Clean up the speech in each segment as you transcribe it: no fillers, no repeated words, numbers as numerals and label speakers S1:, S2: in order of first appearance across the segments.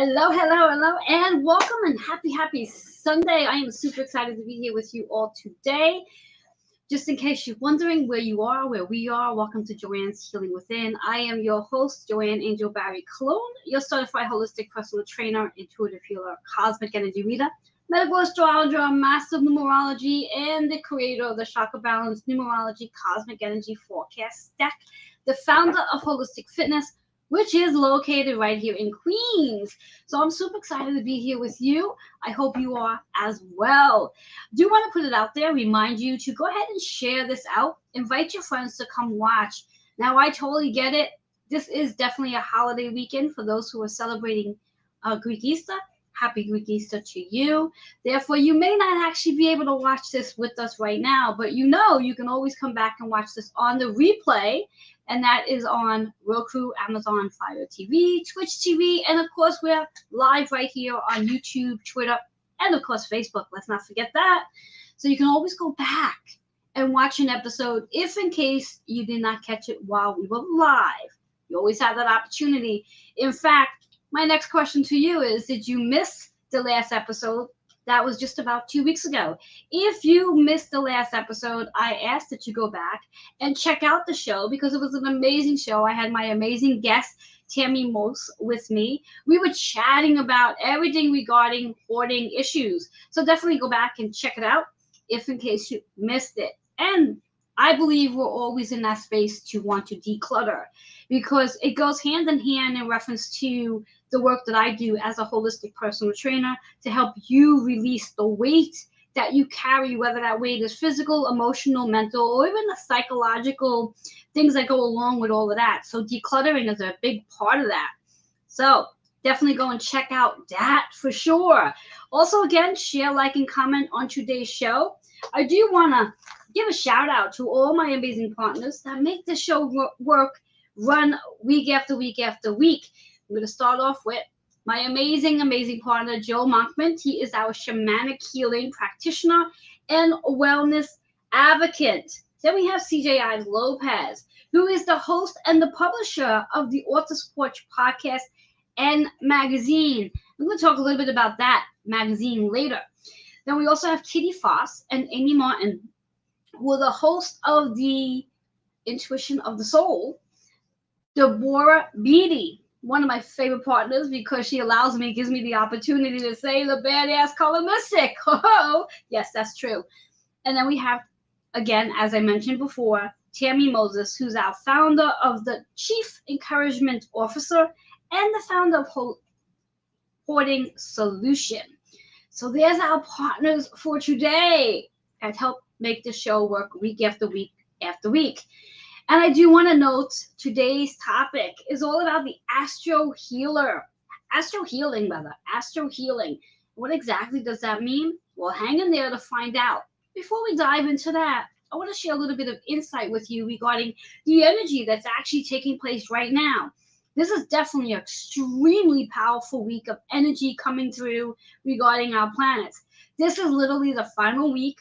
S1: Hello, hello, hello, and welcome and happy Sunday. I am super excited to be here with you all today. Just in case you're wondering where you are, where we are, welcome to Joanne's Healing Within. I am your host, Joanne Angel Barry Cologne, your certified holistic personal trainer, intuitive healer, cosmic energy reader, medical astrologer, master of numerology, and the creator of the Chakra Balance Numerology Cosmic Energy Forecast Deck, the founder of Holistic Fitness, which is located right here in Queens. So I'm super excited to be here with you. I hope you are as well. Do want to put it out there, remind you to go ahead and share this out. Invite your friends to come watch. Now, I totally get it. This is definitely a holiday weekend for those who are celebrating Greek Easter. Happy Greek Easter to you. Therefore, you may not actually be able to watch this with us right now, but you can always come back and watch this on the replay. And that is on Roku, Amazon Fire TV, Twitch TV, and of course we're live right here on YouTube, Twitter, and of course Facebook. Let's not forget that. So you can always go back and watch an episode if in case you did not catch it while we were live. You always have that opportunity. In fact, my next question to you is, did you miss the last episode? That was just about 2 weeks ago. If you missed the last episode, I ask that you go back and check out the show because it was an amazing show. I had my amazing guest, Tammy Mose, with me. We were chatting about everything regarding hoarding issues. So definitely go back and check it out if in case you missed it. And I believe we're always in that space to want to declutter because it goes hand in hand in reference to the work that I do as a holistic personal trainer to help you release the weight that you carry, whether that weight is physical, emotional, mental, or even the psychological things that go along with all of that. So decluttering is a big part of that. So definitely go and check out that for sure. Also, again, share, like, and comment on today's show. I do want to give a shout out to all my amazing partners that make this show run week after week after week. I'm going to start off with my amazing partner, Joe Monkman. He is our shamanic healing practitioner and wellness advocate. Then we have CJ Lopez, who is the host and the publisher of the Author Porch podcast and magazine. I'm going to talk a little bit about that magazine later. Then we also have Kitty Foss and Amy Martin, who are the host of the Intuition of the Soul. Deborah Beatty, one of my favorite partners because she gives me the opportunity to say the badass color mystic. Oh, yes, that's true. And then we have, again, as I mentioned before, Tammy Moses, who's our founder of the Chief Encouragement Officer and the founder of Hoarding Solution. So there's our partners for today that help make the show work week after week after week. And I do want to note today's topic is all about the Astro Healing. Astro Healing. What exactly does that mean? Well, hang in there to find out. Before we dive into that, I want to share a little bit of insight with you regarding the energy that's actually taking place right now. This is definitely an extremely powerful week of energy coming through regarding our planets. This is literally the final week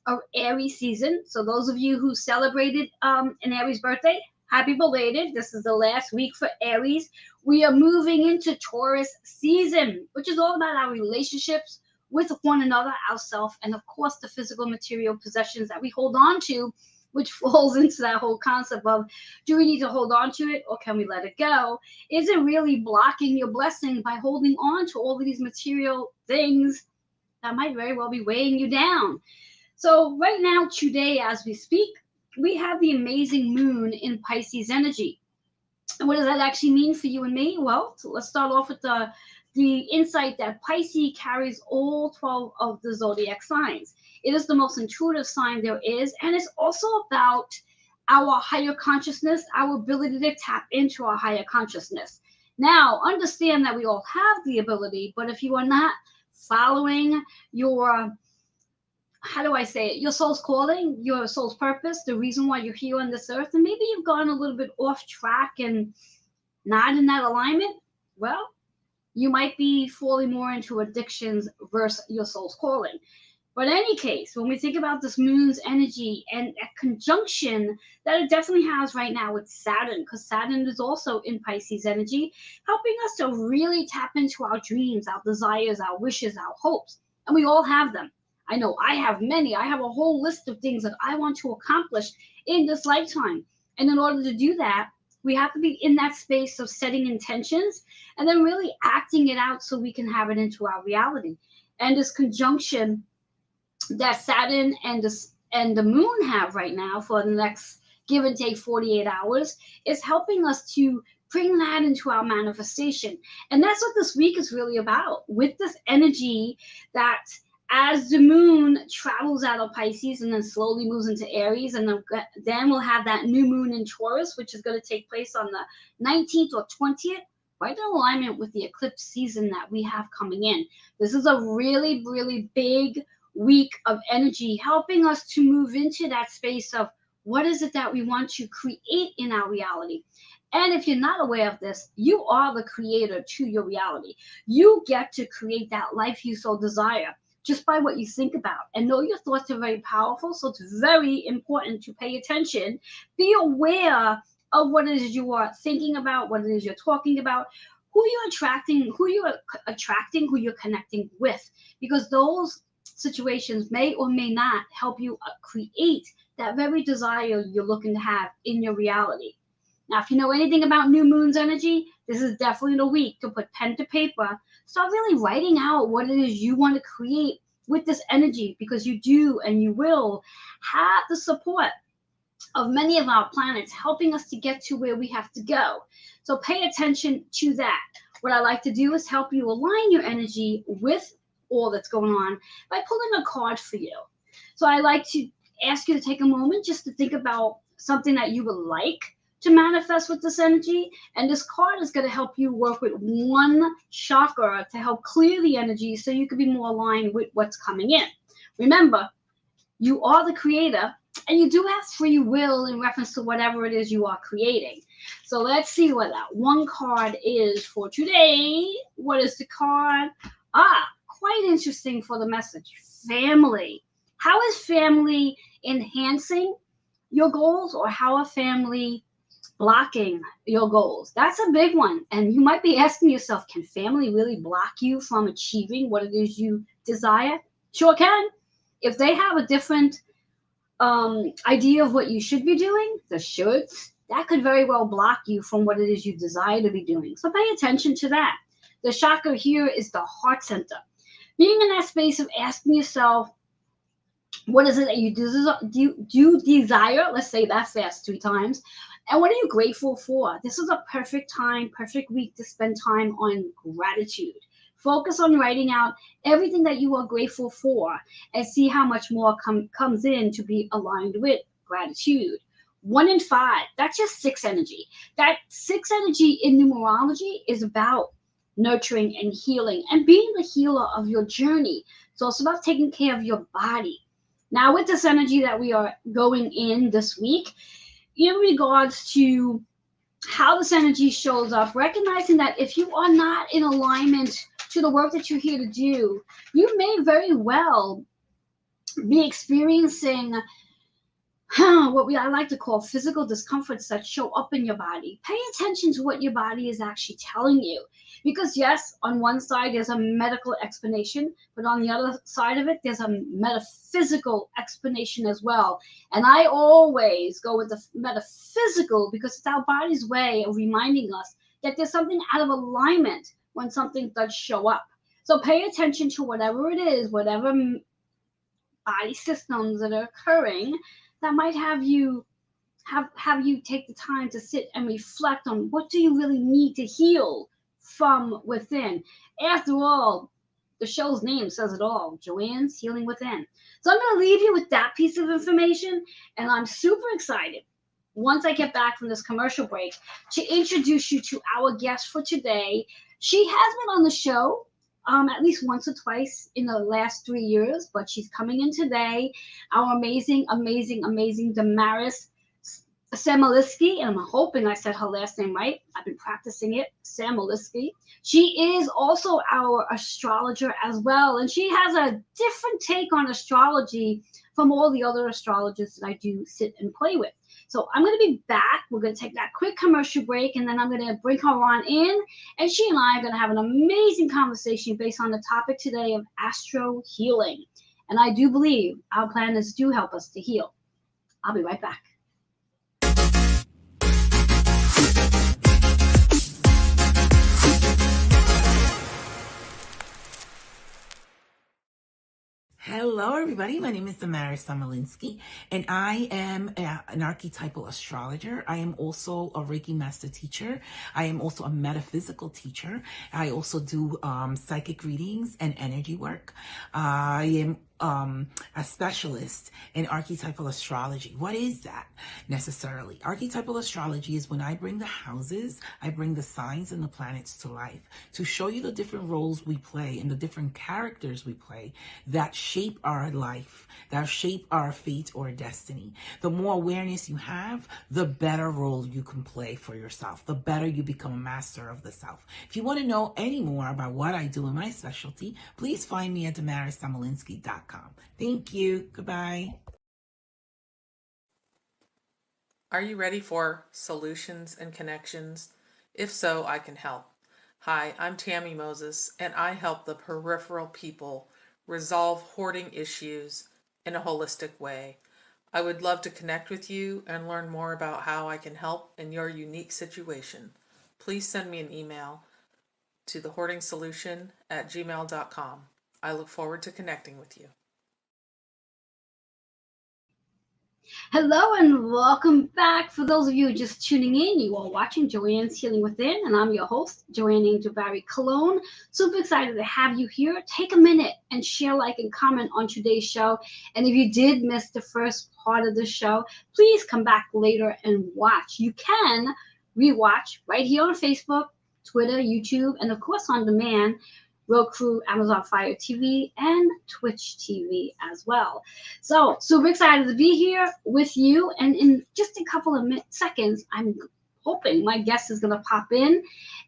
S1: of Aries season. So those of you who celebrated an Aries birthday, happy belated. This is the last week for Aries. We are moving into Taurus season, which is all about our relationships with one another, ourselves, and of course the physical material possessions that we hold on to, which falls into that whole concept of, do we need to hold on to it or can we let it go? Is it really blocking your blessing by holding on to all of these material things that might very well be weighing you down? So right now, today, as we speak, we have the amazing moon in Pisces energy. And what does that actually mean for you and me? Well, so let's start off with the insight that Pisces carries all 12 of the zodiac signs. It is the most intuitive sign there is, and it's also about our higher consciousness, our ability to tap into our higher consciousness. Now, understand that we all have the ability, but if you are not following your your soul's calling, your soul's purpose, the reason why you're here on this earth, and maybe you've gone a little bit off track and not in that alignment, well, you might be falling more into addictions versus your soul's calling. But in any case, when we think about this moon's energy and a conjunction that it definitely has right now with Saturn, because Saturn is also in Pisces energy, helping us to really tap into our dreams, our desires, our wishes, our hopes. And we all have them. I know I have many. I have a whole list of things that I want to accomplish in this lifetime. And in order to do that, we have to be in that space of setting intentions and then really acting it out so we can have it into our reality. And this conjunction that Saturn and the moon have right now for the next give and take 48 hours is helping us to bring that into our manifestation. And that's what this week is really about. With this energy that as the moon travels out of Pisces and then slowly moves into Aries, and then we'll have that new moon in Taurus, which is going to take place on the 19th or 20th, right in alignment with the eclipse season that we have coming in. This is a really, really big week of energy, helping us to move into that space of what is it that we want to create in our reality. And if you're not aware of this, you are the creator to your reality. You get to create that life you so desire just by what you think about. And know your thoughts are very powerful, so it's very important to pay attention. Be aware of what it is you are thinking about, what it is you're talking about, who you're attracting, who you're connecting with, because those situations may or may not help you create that very desire you're looking to have in your reality. Now, if you know anything about new moon's energy, this is definitely the week to put pen to paper, start really writing out what it is you want to create with this energy, because you do and you will have the support of many of our planets helping us to get to where we have to go. So pay attention to that. What I like to do is help you align your energy with all that's going on by pulling a card for you. So I like to ask you to take a moment just to think about something that you would like to manifest with this energy. And this card is going to help you work with one chakra to help clear the energy so you can be more aligned with what's coming in. Remember, you are the creator and you do have free will in reference to whatever it is you are creating. So let's see what that one card is for today. What is the card? Quite interesting for the message. Family. How is family enhancing your goals, or how are family blocking your goals? That's a big one. And you might be asking yourself, can family really block you from achieving what it is you desire? Sure can. If they have a different idea of what you should be doing, the shoulds, that could very well block you from what it is you desire to be doing. So pay attention to that. The chakra here is the heart center. Being in that space of asking yourself, what is it that you do desire? Let's say that fast 3 times. And what are you grateful for? This is a perfect time, perfect week to spend time on gratitude. Focus on writing out everything that you are grateful for and see how much more comes in to be aligned with gratitude. 1 in 5, that's just 6 energy. That 6 energy in numerology is about nurturing and healing and being the healer of your journey. It's also about taking care of your body. Now, with this energy that we are going in this week, in regards to how this energy shows up, recognizing that if you are not in alignment to the work that you're here to do, you may very well be experiencing what I like to call physical discomforts that show up in your body. Pay attention to what your body is actually telling you. Because yes, on one side there's a medical explanation, but on the other side of it, there's a metaphysical explanation as well. And I always go with the metaphysical because it's our body's way of reminding us that there's something out of alignment when something does show up. So pay attention to whatever it is, whatever body systems that are occurring that might have you take the time to sit and reflect on what do you really need to heal from within. After all, the show's name says it all, Joanne's Healing Within. So I'm going to leave you with that piece of information, and I'm super excited once I get back from this commercial break to introduce you to our guest for today. She has been on the show at least once or twice in the last 3 years, but she's coming in today. Our amazing Damaris Samoliski, and I'm hoping I said her last name right. I've been practicing it, Samoliski. She is also our astrologer as well, and she has a different take on astrology from all the other astrologers that I do sit and play with. So I'm going to be back. We're going to take that quick commercial break, and then I'm going to bring her on in, and she and I are going to have an amazing conversation based on the topic today of astro healing. And I do believe our planets do help us to heal. I'll be right back.
S2: Hello, everybody. My name is Damaris Samolinsky, and I am an archetypal astrologer. I am also a Reiki master teacher. I am also a metaphysical teacher. I also do psychic readings and energy work. I am a specialist in archetypal astrology. What is that necessarily? Archetypal astrology is when I bring the houses, I bring the signs and the planets to life to show you the different roles we play and the different characters we play that shape our life, that shape our fate or destiny. The more awareness you have, the better role you can play for yourself, the better you become a master of the self. If you want to know any more about what I do in my specialty, please find me at DamarisSamolinsky.com. Thank you. Goodbye.
S3: Are you ready for solutions and connections? If so, I can help. Hi, I'm Tammy Moses, and I help the peripheral people resolve hoarding issues in a holistic way. I would love to connect with you and learn more about how I can help in your unique situation. Please send me an email to thehoardingsolution@gmail.com. I look forward to connecting with you.
S1: Hello and welcome back. For those of you just tuning in, you are watching Joanne's Healing Within, and I'm your host, Joanne Angel Barry Cologne. Super excited to have you here. Take a minute and share, like, and comment on today's show. And if you did miss the first part of the show, please come back later and watch. You can rewatch right here on Facebook, Twitter, YouTube, and of course on demand. Roku, Amazon Fire TV, and Twitch TV as well. So, super excited to be here with you. And in just a couple of seconds, I'm hoping my guest is going to pop in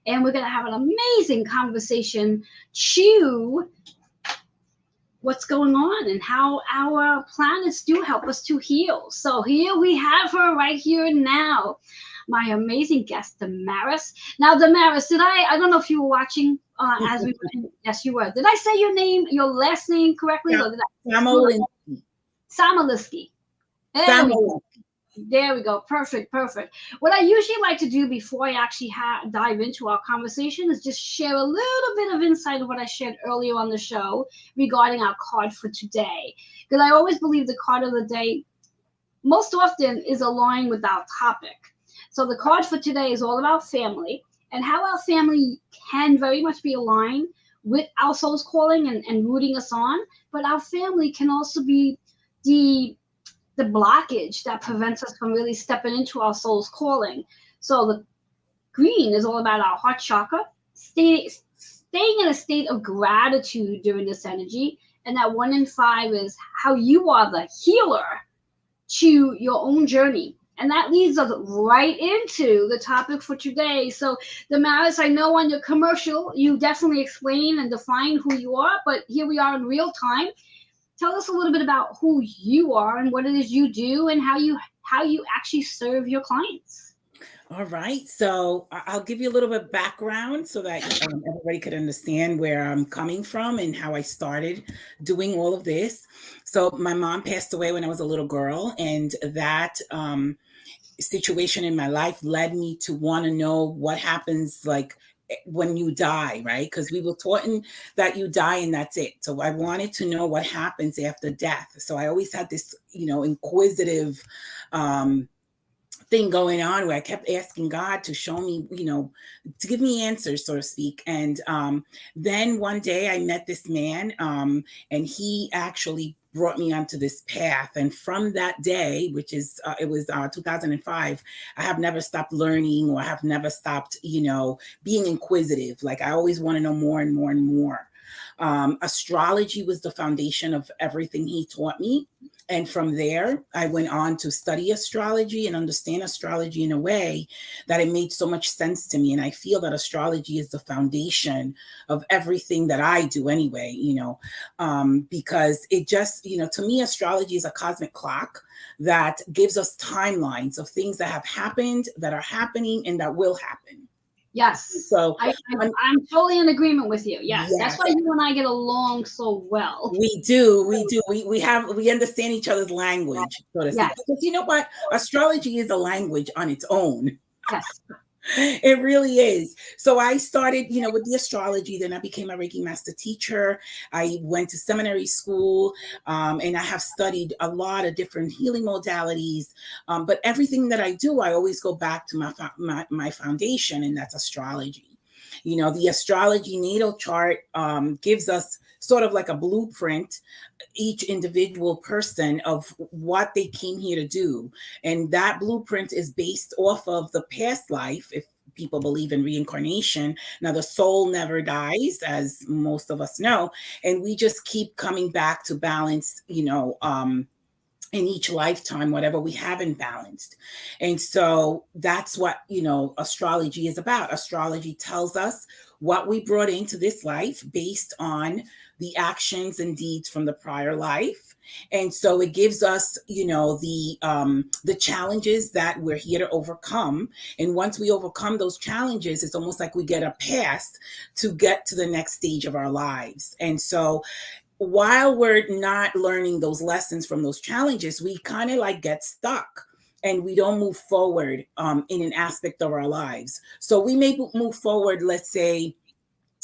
S1: and we're going to have an amazing conversation to what's going on and how our planets do help us to heal. So here we have her right here now, my amazing guest, Damaris. Now, Damaris, I don't know if you were watching as we were. Yes, you were. Did I say your name, your last name correctly?
S2: Yeah.
S1: Or did I?
S2: Samolinsky.
S1: Samolinsky. There we go. Perfect. What I usually like to do before I actually dive into our conversation is just share a little bit of insight of what I shared earlier on the show regarding our card for today. Because I always believe the card of the day most often is aligned with our topic. So the card for today is all about family and how our family can very much be aligned with our soul's calling and rooting us on. But our family can also be the blockage that prevents us from really stepping into our soul's calling. So the green is all about our heart chakra, staying in a state of gratitude during this energy. And that 1 in 5 is how you are the healer to your own journey. And that leads us right into the topic for today. So, Damaris, I know on your commercial, you definitely explain and define who you are, but here we are in real time. Tell us a little bit about who you are and what it is you do and how you actually serve your clients.
S2: All right. So I'll give you a little bit of background so that everybody could understand where I'm coming from and how I started doing all of this. So my mom passed away when I was a little girl, and that situation in my life led me to want to know what happens like when you die, right? Because we were taught that you die and that's it. So I wanted to know what happens after death. So I always had this, inquisitive thing going on where I kept asking God to show me, to give me answers, so to speak. And then one day I met this man, and he actually brought me onto this path. And from that day, which is, it was 2005, I have never stopped learning, or I have never stopped, being inquisitive. Like I always want to know more and more and more. Astrology was the foundation of everything he taught me. And from there, I went on to study astrology and understand astrology in a way that it made so much sense to me. And I feel that astrology is the foundation of everything that I do anyway, because it just, to me, astrology is a cosmic clock that gives us timelines of things that have happened, that are happening, and that will happen.
S1: Yes.
S2: So
S1: I'm totally in agreement with you. Yes. That's
S2: yes,
S1: why you and I get along so well.
S2: we do. We understand each other's language, so to speak.
S1: Yes.
S2: Because you know what? Astrology is a language on its own.
S1: Yes.
S2: It really is. So I started, with the astrology. Then I became a Reiki master teacher. I went to seminary school, and I have studied a lot of different healing modalities. But everything that I do, I always go back to my foundation, and that's astrology. The astrology natal chart gives us sort of like a blueprint, each individual person, of what they came here to do. And that blueprint is based off of the past life. If people believe in reincarnation, now the soul never dies, as most of us know, and we just keep coming back to balance, in each lifetime, whatever we haven't balanced. And so that's what, astrology is about. Astrology tells us what we brought into this life based on the actions and deeds from the prior life. And so it gives us, the challenges that we're here to overcome. And once we overcome those challenges, it's almost like we get a pass to get to the next stage of our lives. And so while we're not learning those lessons from those challenges, we kind of like get stuck and we don't move forward in an aspect of our lives. So we may move forward, let's say,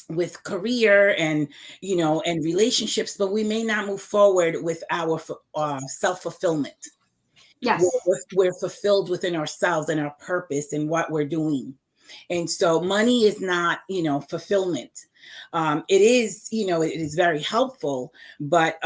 S2: with career and and relationships, but we may not move forward with our self-fulfillment.
S1: Yes.
S2: We're fulfilled within ourselves and our purpose and what we're doing. And so money is not, fulfillment. It is, it is very helpful, but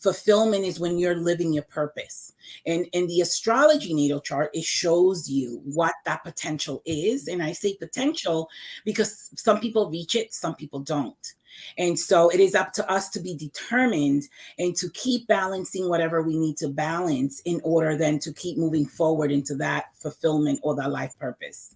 S2: fulfillment is when you're living your purpose. And in the astrology natal chart, it shows you what that potential is. And I say potential because some people reach it, some people don't. And so it is up to us to be determined and to keep balancing whatever we need to balance in order then to keep moving forward into that fulfillment or that life purpose.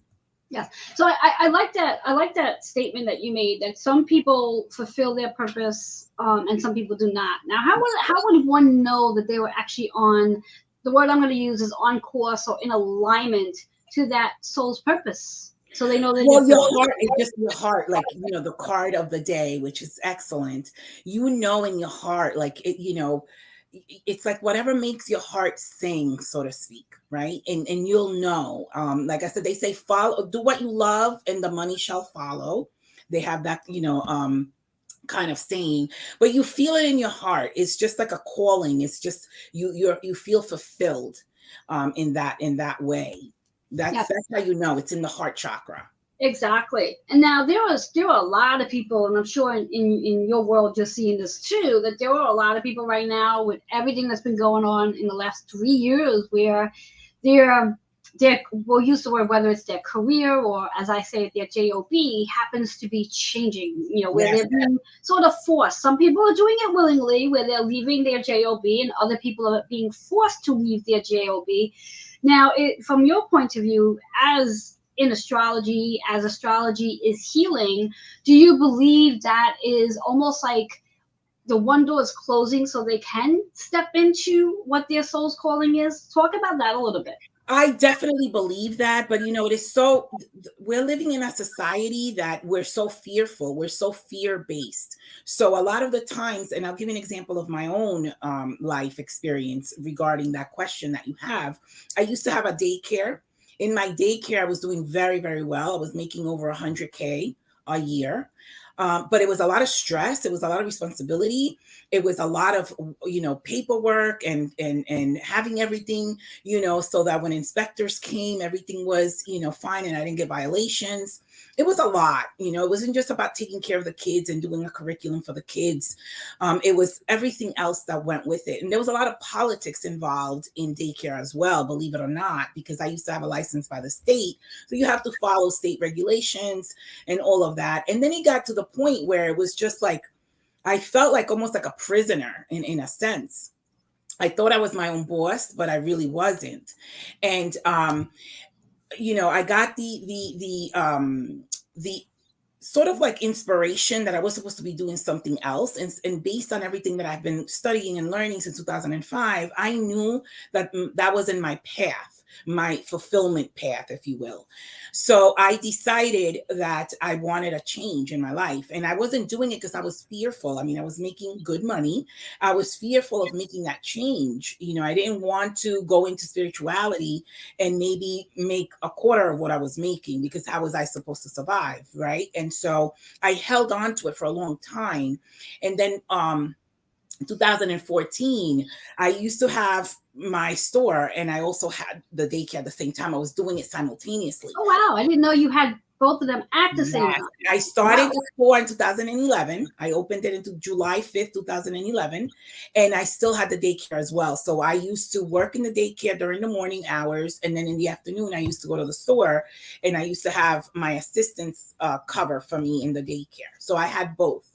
S1: Yes. So I like that. I like that statement that you made, that some people fulfill their purpose, and some people do not. Now, how would one know that they were actually on, the word I'm going to use is on course or in alignment to that soul's purpose? So they know that
S2: Well, your heart is just your heart, like, the card of the day, which is excellent. In your heart, like it's like whatever makes your heart sing, so to speak, right? And you'll know. Like I said, they say follow, do what you love, and the money shall follow. They have that, kind of saying, but you feel it in your heart. It's just like a calling. It's just you feel fulfilled in that way. That's how you know it's in the heart chakra.
S1: Exactly. And now there are a lot of people, and I'm sure in your world you're seeing this too, that there are a lot of people right now with everything that's been going on in the last 3 years where we'll use the word, whether it's their career or, as I say, their job happens to be changing, where they're being sort of forced. Some people are doing it willingly, where they're leaving their job, and other people are being forced to leave their job. Now, from your point of view, as astrology is healing, do you believe that is almost like the one door is closing so they can step into what their soul's calling is? Talk about that a little bit.
S2: I definitely believe that, but it is we're living in a society that we're so fearful, we're so fear-based. So a lot of the times, and I'll give you an example of my own life experience regarding that question that you have. I used to have a daycare. In my daycare, I was doing very, very well. I was making over 100K a year. But it was a lot of stress. It was a lot of responsibility. It was a lot of, paperwork and having everything, so that when inspectors came, everything was, fine and I didn't get violations. It was a lot, it wasn't just about taking care of the kids and doing a curriculum for the kids. It was everything else that went with it. And there was a lot of politics involved in daycare as well, believe it or not, because I used to have a license by the state. So you have to follow state regulations and all of that. And then it got to the point where it was just like, I felt like almost like a prisoner in a sense. I thought I was my own boss, but I really wasn't. And I got the sort of like inspiration that I was supposed to be doing something else. And based on everything that I've been studying and learning since 2005, I knew that that was in my path, my fulfillment path, if you will. So I decided that I wanted a change in my life. And I wasn't doing it because I was fearful. I mean, I was making good money. I was fearful of making that change. I didn't want to go into spirituality and maybe make a quarter of what I was making, because how was I supposed to survive? Right. And so I held on to it for a long time. And then 2014, I used to have my store and I also had the daycare at the same time. I was doing it simultaneously.
S1: Oh wow, I didn't know you had both of them at the same
S2: Yes.
S1: time.
S2: I started
S1: Wow.
S2: the store in 2011. I opened it into July 5th, 2011. And I still had the daycare as well. So I used to work in the daycare during the morning hours. And then in the afternoon, I used to go to the store and I used to have my assistants cover for me in the daycare. So I had both.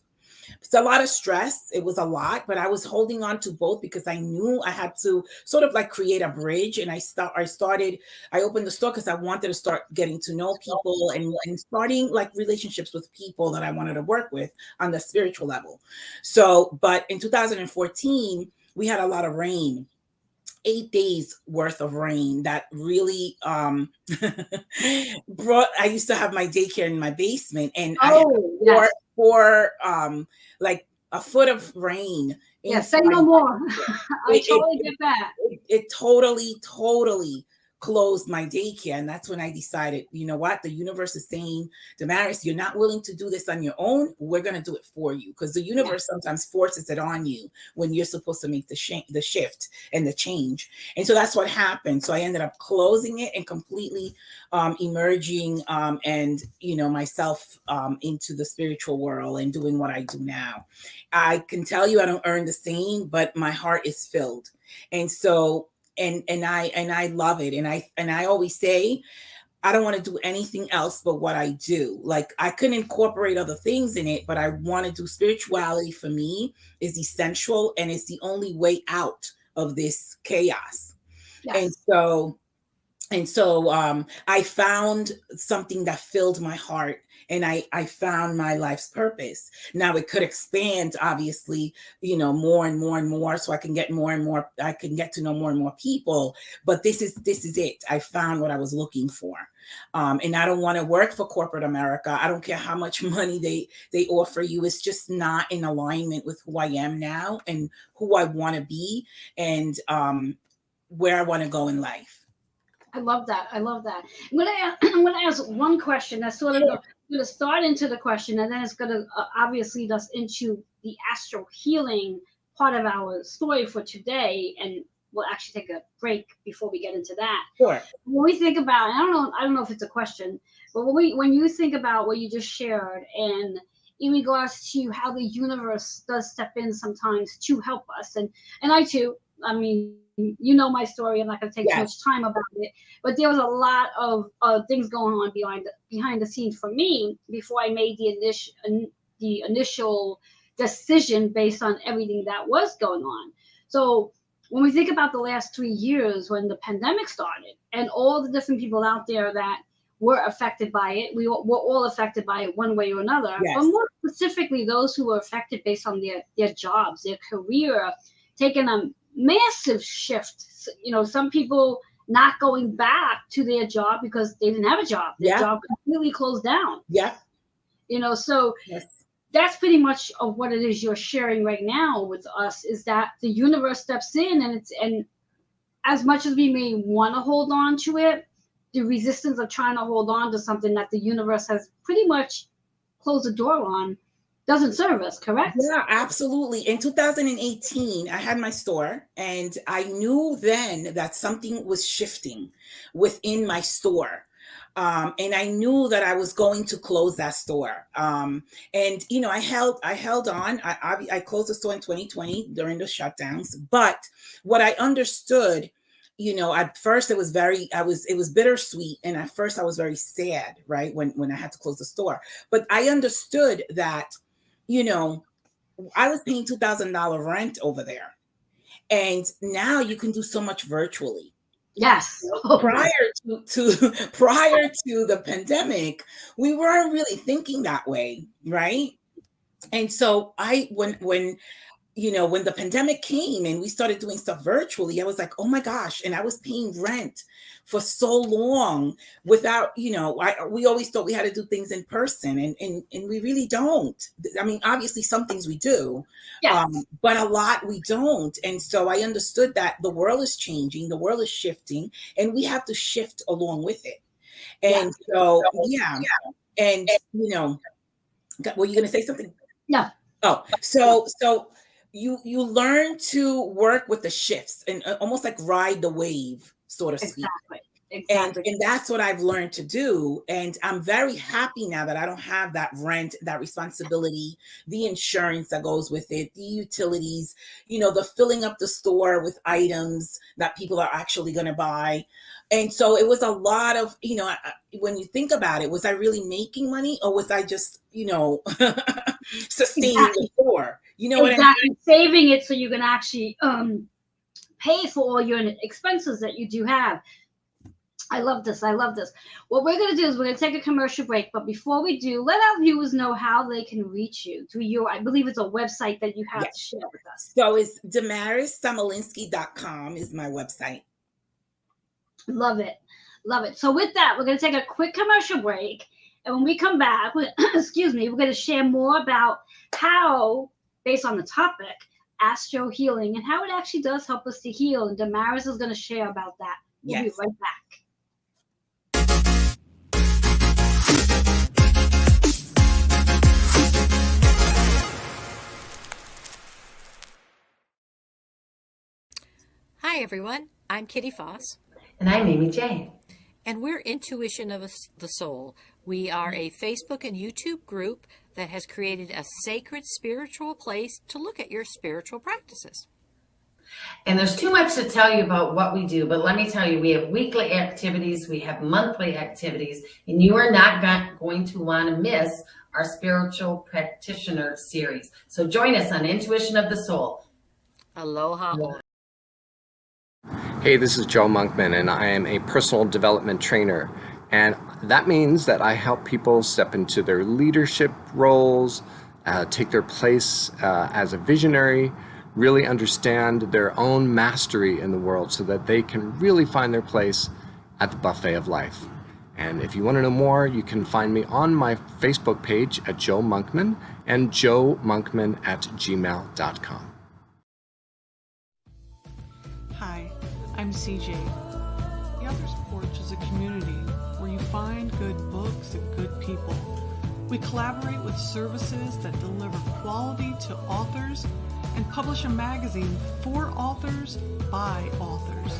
S2: It's a lot of stress. It was a lot, but I was holding on to both because I knew I had to sort of like create a bridge. And I opened the store because I wanted to start getting to know people and starting like relationships with people that I wanted to work with on the spiritual level. So, but in 2014, we had a lot of rain. 8 days worth of rain that really brought. I used to have my daycare in my basement, and I had
S1: Oh
S2: four
S1: yes.
S2: four like a foot of rain
S1: Yes, say
S2: inside
S1: no
S2: my
S1: more.
S2: daycare.
S1: I
S2: It,
S1: totally
S2: it
S1: get that.
S2: it totally closed my daycare. And that's when I decided, you know what? The universe is saying, Damaris, you're not willing to do this on your own. We're going to do it for you. Because the
S1: Yeah.
S2: universe sometimes forces it on you when you're supposed to make the shift and the change. And so that's what happened. So I ended up closing it and completely emerging and, myself into the spiritual world and doing what I do now. I can tell you I don't earn the same, but my heart is filled. And so and I love it. And I always say I don't want to do anything else but what I do. Like I can incorporate other things in it, but I want to do spirituality. For me is essential and it's the only way out of this chaos. And
S1: Yes.
S2: so I found something that filled my heart, and I found my life's purpose. Now it could expand, obviously, more and more and more, so I can get more and more. I can get to know more and more people. But this is it. I found what I was looking for, and I don't want to work for corporate America. I don't care how much money they offer you. It's just not in alignment with who I am now and who I want to be, and where I want to go in life.
S1: I love that. I love that. I'm gonna ask one question that's sort of
S2: Sure.
S1: going to start into the question, and then it's going to obviously lead us into the astral healing part of our story for today, and we'll actually take a break before we get into that.
S2: Sure.
S1: When we think about, I don't know if it's a question, but when you think about what you just shared, and in regards to how the universe does step in sometimes to help us, and I too, I mean, you know my story. I'm not going to take too much
S2: Yes.
S1: time about it, but there was a lot of things going on behind the scenes for me before I made the initial decision based on everything that was going on. So when we think about the last 3 years when the pandemic started and all the different people out there that were affected by it, were all affected by it one way or another, but
S2: Yes.
S1: more specifically those who were affected based on their jobs, their career, taking a massive shift. Some people not going back to their job because they didn't have a job. Their
S2: Yeah.
S1: job completely closed down.
S2: Yeah.
S1: So
S2: Yes.
S1: that's pretty much of what it is you're sharing right now with us, is that the universe steps in, and as much as we may want to hold on to it, the resistance of trying to hold on to something that the universe has pretty much closed the door on doesn't serve us, correct?
S2: Yeah, absolutely. In 2018, I had my store, and I knew then that something was shifting within my store. And I knew that I was going to close that store. And I held on. I closed the store in 2020 during the shutdowns. But what I understood, at first it was bittersweet, and at first I was very sad, right, when I had to close the store. But I understood that, you know I was paying $2,000 rent over there. And now you can do so much virtually.
S1: Yes.
S2: Prior prior to the pandemic, we weren't really thinking that way, right? And so when when the pandemic came and we started doing stuff virtually, I was like, oh my gosh. And I was paying rent for so long without, we always thought we had to do things in person, and we really don't. I mean, obviously some things we do,
S1: Yes.
S2: but a lot we don't. And so I understood that the world is changing, the world is shifting, and we have to shift along with it. And so, yeah. And, were you going to say something?
S1: No.
S2: Oh, so you learn to work with the shifts and almost like ride the wave, so to speak.
S1: Exactly.
S2: And that's what I've learned to do. And I'm very happy now that I don't have that rent, that responsibility, the insurance that goes with it, the utilities, the filling up the store with items that people are actually going to buy. And so it was a lot of, when you think about it, was I really making money, or was I just, sustaining the store? You know what I mean?
S1: Saving it so you can actually pay for all your expenses that you do have. I love this. What we're going to do is we're going to take a commercial break. But before we do, let our viewers know how they can reach you through I believe it's a website that you have to share with us.
S2: So it's DamarisSamolinsky.com is my website.
S1: Love it. So with that, we're going to take a quick commercial break. And when we come back, we're going to share more about how, based on the topic, Astro healing, and how it actually does help us to heal. And Damaris is going to share about that. We'll be right back.
S4: Hi, everyone. I'm Kitty Foss.
S5: And I'm Amy J.
S4: And we're Intuition of the Soul. We are a Facebook and YouTube group that has created a sacred spiritual place to look at your spiritual practices.
S5: And there's too much to tell you about what we do, but let me tell you, we have weekly activities, we have monthly activities, and you are not going to want to miss our spiritual practitioner series. So join us on Intuition of the Soul.
S4: Aloha.
S6: Hey, this is Joe Monkman, and I am a personal development trainer. And that means that I help people step into their leadership roles, take their place as a visionary, really understand their own mastery in the world so that they can really find their place at the buffet of life. And if you want to know more, you can find me on my Facebook page at Joe Monkman and joemonkman@gmail.com.
S7: Hi, I'm CJ. The Author's Porch is a community where you find good books and good people. We collaborate with services that deliver quality to authors and publish a magazine for authors by authors.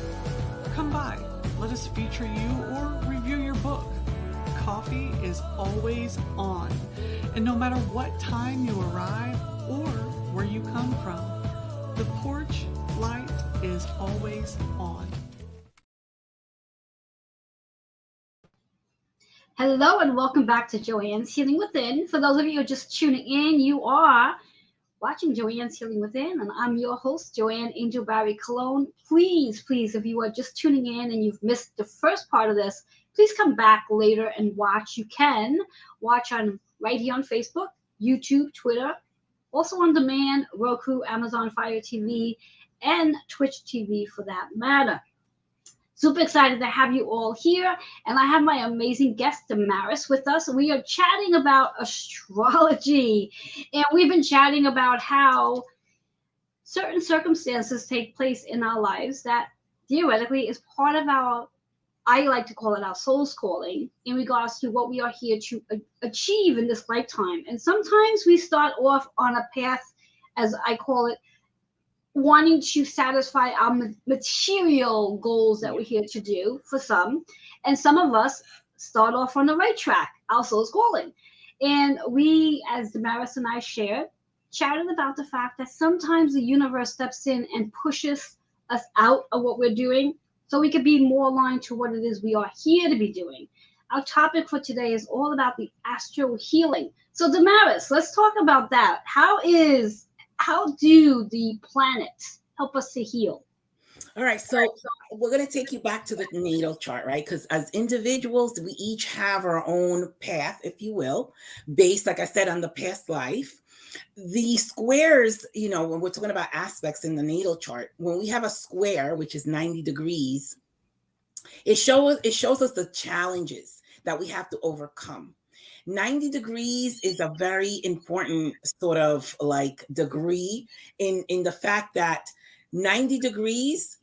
S7: Come by, let us feature you or review your book. Coffee is always on, and no matter what time you arrive or where you come from, the porch light is always on.
S1: Hello and welcome back to Joanne's Healing Within. For those of you who are just tuning in, you are watching Joanne's Healing Within, and I'm your host, Joanne Angel Barry Cologne. Please, if you are just tuning in and you've missed the first part of this, please come back later and watch. You can watch right here on Facebook, YouTube, Twitter, also on demand, Roku, Amazon Fire TV, and Twitch TV for that matter. Super excited to have you all here. And I have my amazing guest, Damaris, with us. We are chatting about astrology. And we've been chatting about how certain circumstances take place in our lives that theoretically is part of our, I like to call it our soul's calling, in regards to what we are here to achieve in this lifetime. And sometimes we start off on a path, as I call it, wanting to satisfy our material goals that we're here to do for some. And some of us start off on the right track, our soul's calling. And we, as Damaris and I shared, chatted about the fact that sometimes the universe steps in and pushes us out of what we're doing so we could be more aligned to what it is we are here to be doing. Our topic for today is all about the astral healing. So Damaris, let's talk about that. How is how do the planets help us to heal?
S2: All right, so we're going to take you back to the natal chart, right? Because as individuals, we each have our own path, if you will, based, like I said, on the past life. The squares, when we're talking about aspects in the natal chart, when we have a square, which is 90 degrees, it shows us the challenges that we have to overcome. 90 degrees is a very important sort of like degree in the fact that 90 degrees,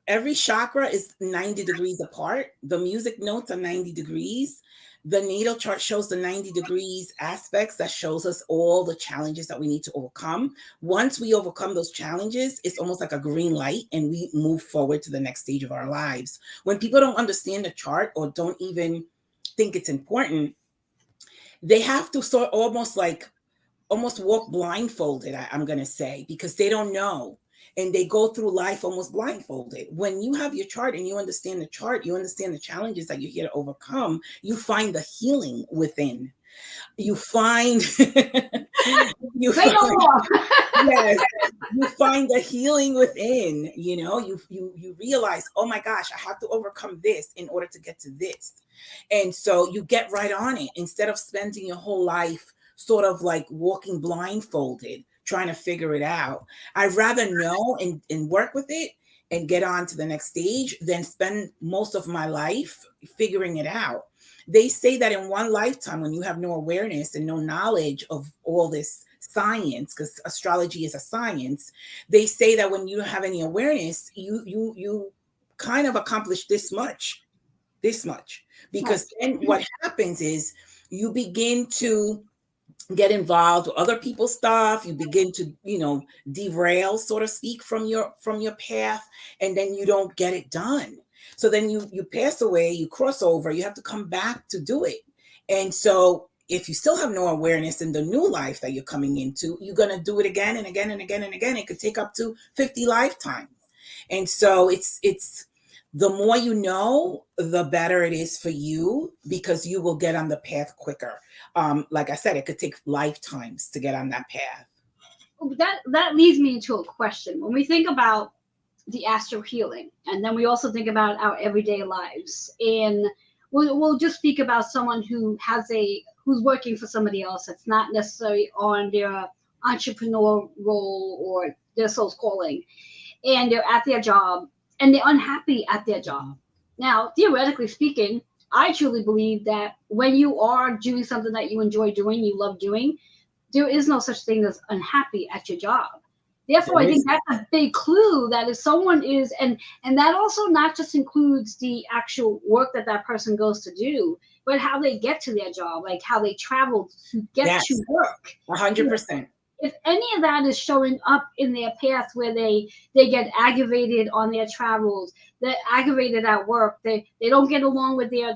S2: every chakra is 90 degrees apart. The music notes are 90 degrees. The natal chart shows the 90 degrees aspects that shows us all the challenges that we need to overcome. Once we overcome those challenges, it's almost like a green light and we move forward to the next stage of our lives. When people don't understand the chart or don't even think it's important, they have to sort almost walk blindfolded, I'm going to say, because they don't know. And they go through life almost blindfolded. When you have your chart and you understand the chart, you understand the challenges that you're here to overcome, you find the healing within. You find, you find yes, you find the healing within, you realize, oh my gosh, I have to overcome this in order to get to this. And so you get right on it instead of spending your whole life sort of like walking blindfolded, trying to figure it out. I'd rather know and work with it and get on to the next stage than spend most of my life figuring it out. They say that in one lifetime, when you have no awareness and no knowledge of all this science, because astrology is a science, they say that when you don't have any awareness, you kind of accomplish this much, because then what happens is you begin to get involved with other people's stuff. You begin to, derail, so to speak, from your path, and then you don't get it done. So then you pass away, you cross over, you have to come back to do it. And so if you still have no awareness in the new life that you're coming into, you're going to do it again and again and again and again. It could take up to 50 lifetimes. And so it's the more you know, the better it is for you, because you will get on the path quicker. Like I said, it could take lifetimes to get on that path.
S1: That leads me into a question. When we think about the astro healing, and then we also think about our everyday lives, and we'll just speak about someone who's working for somebody else that's not necessarily on their entrepreneur role or their soul's calling, and they're at their job and they're unhappy at their job. Now, theoretically speaking, I truly believe that when you are doing something that you enjoy doing, you love doing, there is no such thing as unhappy at your job. Therefore, I think that's a big clue that if someone is, and that also not just includes the actual work that person goes to do, but how they get to their job, like how they travel to get to work.
S2: 100%.
S1: If any of that is showing up in their path where they get aggravated on their travels, they're aggravated at work, they don't get along with their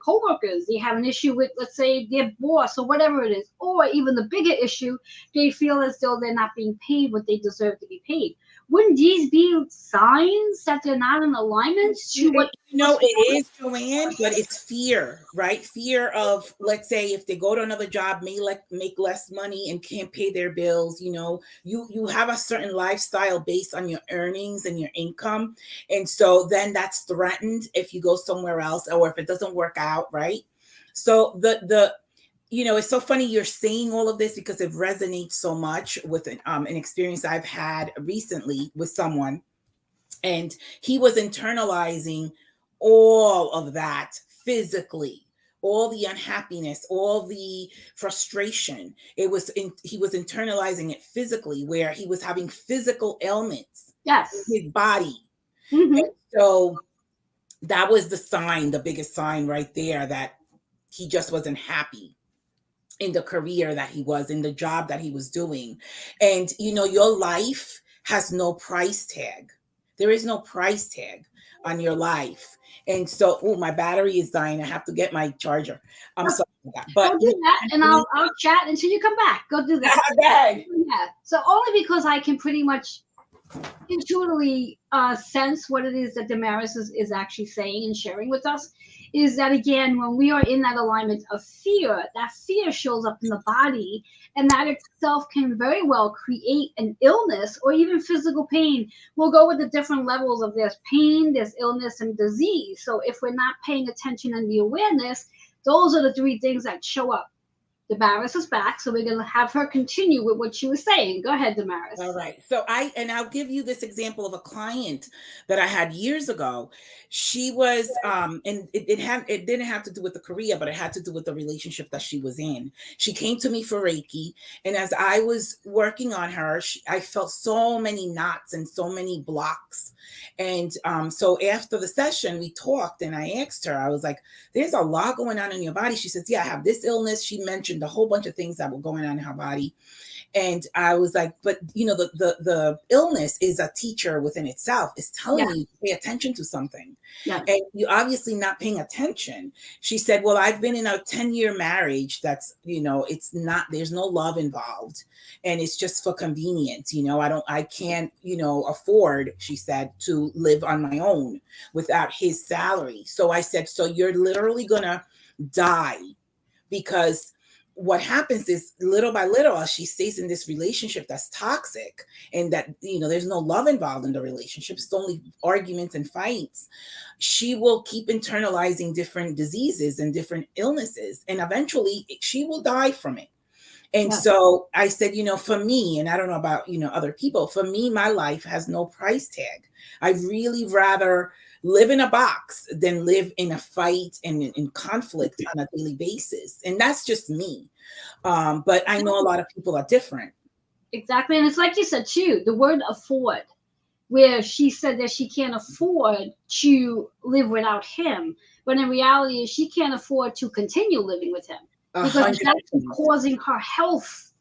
S1: coworkers, they have an issue with, let's say, their boss or whatever it is, or even the bigger issue, they feel as though they're not being paid what they deserve to be paid. Wouldn't these be signs that they're not in alignment to what?
S2: It is, Joanne, but it's fear, right? Fear of, let's say, if they go to another job, make less money and can't pay their bills. You have a certain lifestyle based on your earnings and your income, and so then that's threatened if you go somewhere else or if it doesn't work out, right? So it's so funny you're saying all of this because it resonates so much with an experience I've had recently with someone, and he was internalizing all of that physically, all the unhappiness, all the frustration. He was internalizing it physically, where he was having physical ailments in his body. And so that was the biggest sign right there, that he just wasn't happy in the career that he was in, the job that he was doing. And your life has no price tag. There is no price tag on your life. And so, my battery is dying. I have to get my charger. I'm sorry for that. But
S1: go do that, and I'll chat until you come back. Go do that. Yeah. So only because I can pretty much intuitively sense what it is that Damaris is actually saying and sharing with us. is that, again, when we are in that alignment of fear, that fear shows up in the body, and that itself can very well create an illness or even physical pain. We'll go with the different levels of there's pain, there's illness, and disease. So if we're not paying attention and the awareness, those are the three things that show up. Damaris is back, so we're going to have her continue with what she was saying. Go ahead, Damaris.
S2: All right. So I'll give you this example of a client that I had years ago. She was, and it didn't have to do with the career, but it had to do with the relationship that she was in. She came to me for Reiki, and as I was working on her, I felt so many knots and so many blocks. And so after the session, we talked, and I asked her, I was like, "There's a lot going on in your body." She says, "Yeah, I have this illness." She mentioned a whole bunch of things that were going on in her body. And I was like, but the illness is a teacher within itself. It's telling you to pay attention to something. And you're obviously not paying attention. She said, well, I've been in a 10-year marriage that's, it's not, there's no love involved. And it's just for convenience. I can't, afford, she said, to live on my own without his salary. So I said, so you're literally gonna die, because what happens is little by little, as she stays in this relationship that's toxic, and that, there's no love involved in the relationship, it's only arguments and fights, she will keep internalizing different diseases and different illnesses, and eventually she will die from it. And so I said, for me, and I don't know about, other people, for me, my life has no price tag. I'd really rather live in a box than live in a fight and in conflict on a daily basis. And that's just me. But I know a lot of people are different.
S1: Exactly. And it's like you said, too, the word afford, where she said that she can't afford to live without him. But in reality, she can't afford to continue living with him, because
S2: 100%.
S1: that's causing her health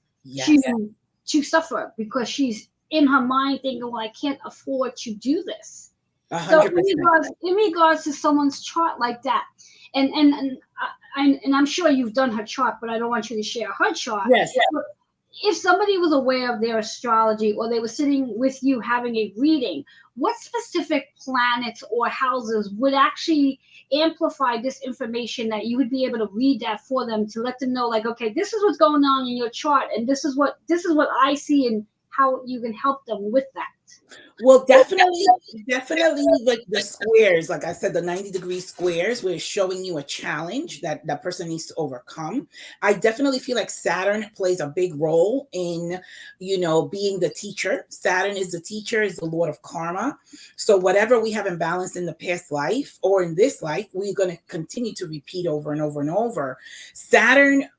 S1: to suffer, because she's in her mind thinking, well, I can't afford to do this.
S2: 100%.
S1: So in regards to someone's chart like that, and I'm sure you've done her chart, but I don't want you to share her chart.
S2: Yes.
S1: If somebody was aware of their astrology, or they were sitting with you having a reading, what specific planets or houses would actually amplify this information that you would be able to read that for them, to let them know, like, okay, this is what's going on in your chart, and this is what I see, and how you can help them with that?
S2: Well, definitely like the squares, like I said, the 90-degree squares, where it's showing you a challenge that that person needs to overcome. I definitely feel like Saturn plays a big role in, being the teacher. Saturn is the teacher, is the lord of karma. So whatever we have imbalanced in the past life or in this life, we're going to continue to repeat over and over and over. Saturn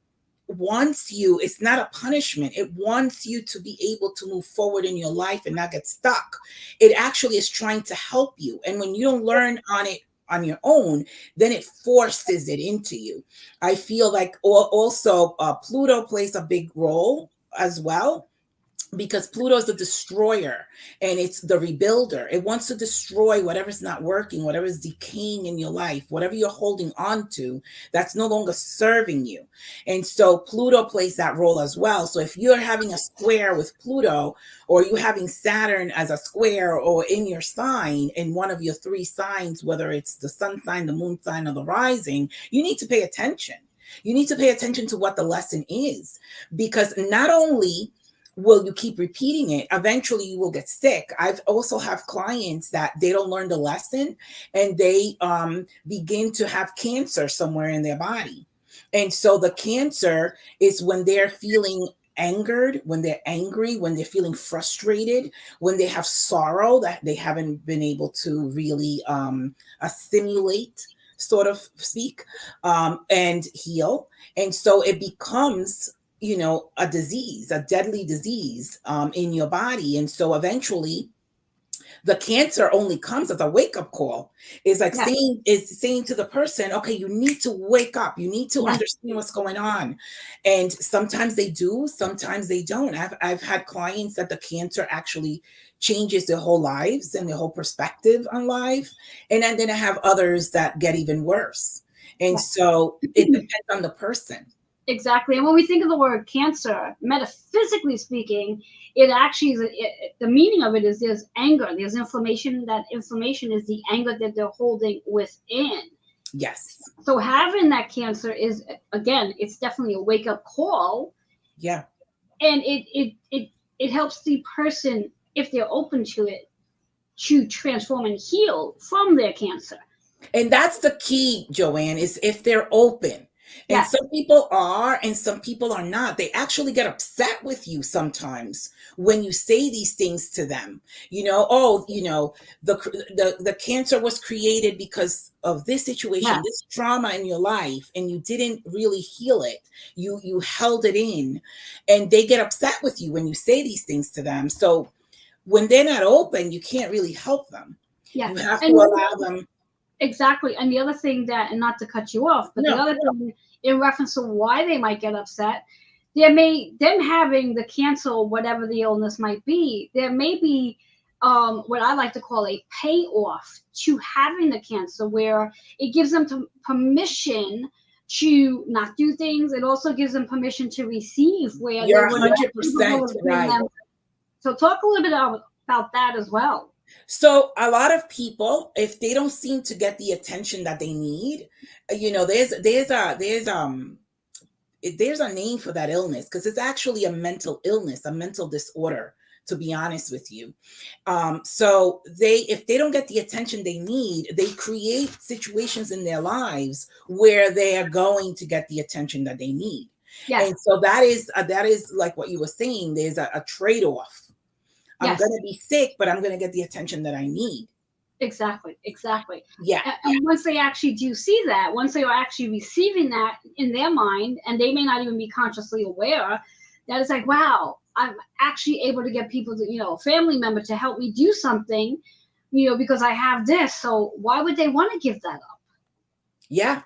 S2: wants you, it's not a punishment, it wants you to be able to move forward in your life and not get stuck. It actually is trying to help you, and when you don't learn on it on your own, then it forces it into you. I feel like also Pluto plays a big role as well, because Pluto is the destroyer and it's the rebuilder. It wants to destroy whatever's not working, whatever's decaying in your life, whatever you're holding on to that's no longer serving you. And so Pluto plays that role as well. So if you're having a square with Pluto, or you having Saturn as a square or in your sign, in one of your three signs, whether it's the sun sign, the moon sign, or the rising, you need to pay attention. You need to pay attention to what the lesson is, because not only will you keep repeating it, eventually you will get sick. I've also have clients that they don't learn the lesson, and they begin to have cancer somewhere in their body. And so the cancer is when they're feeling angered, when they're angry, when they're feeling frustrated, when they have sorrow that they haven't been able to really assimilate, sort of speak, and heal. And so it becomes a disease, a deadly disease in your body. And so eventually the cancer only comes as a wake-up call. It's like saying to the person, okay, you need to wake up. You need to understand what's going on. And sometimes they do, sometimes they don't. I've had clients that the cancer actually changes their whole lives and their whole perspective on life. And then I have others that get even worse. And so it depends on the person.
S1: Exactly. And when we think of the word cancer, metaphysically speaking, it actually is, the meaning of it is there's anger, there's inflammation. That inflammation is the anger that they're holding within.
S2: Yes.
S1: So having that cancer is, again, it's definitely a wake up call.
S2: Yeah.
S1: And it helps the person, if they're open to it, to transform and heal from their cancer.
S2: And that's the key, Joanne, is if they're open. And
S1: Yes.
S2: some people are, and some people are not. They actually get upset with you sometimes when you say these things to them. Oh, the cancer was created because of this situation,
S1: Yes.
S2: this trauma in your life, and you didn't really heal it. You held it in, and they get upset with you when you say these things to them. So when they're not open, you can't really help them.
S1: Yeah.
S2: You have to
S1: And
S2: allow them.
S1: exactly. And the other thing that, and not to cut you off, but the
S2: No.
S1: other thing in reference to why they might get upset, them having the cancer or whatever the illness might be, there may be what I like to call a payoff to having the cancer, where it gives them permission to not do things. It also gives them permission to receive where they
S2: You're
S1: were not
S2: 100%
S1: capable of doing
S2: right.
S1: them. So talk a little bit about that as well.
S2: So a lot of people, if they don't seem to get the attention that they need, there's a name for that illness, because it's actually a mental illness, a mental disorder, to be honest with you. So if they don't get the attention they need, they create situations in their lives where they are going to get the attention that they need.
S1: Yes.
S2: And so that is like what you were saying. There's a trade-off. I'm
S1: Yes.
S2: going to be sick, but I'm going to get the attention that I need.
S1: Exactly.
S2: Yeah.
S1: And once they actually do see that, once they are actually receiving that in their mind, and they may not even be consciously aware, that it's like, wow, I'm actually able to get people to, a family member to help me do something, because I have this. So why would they want to give that up?
S2: Yeah.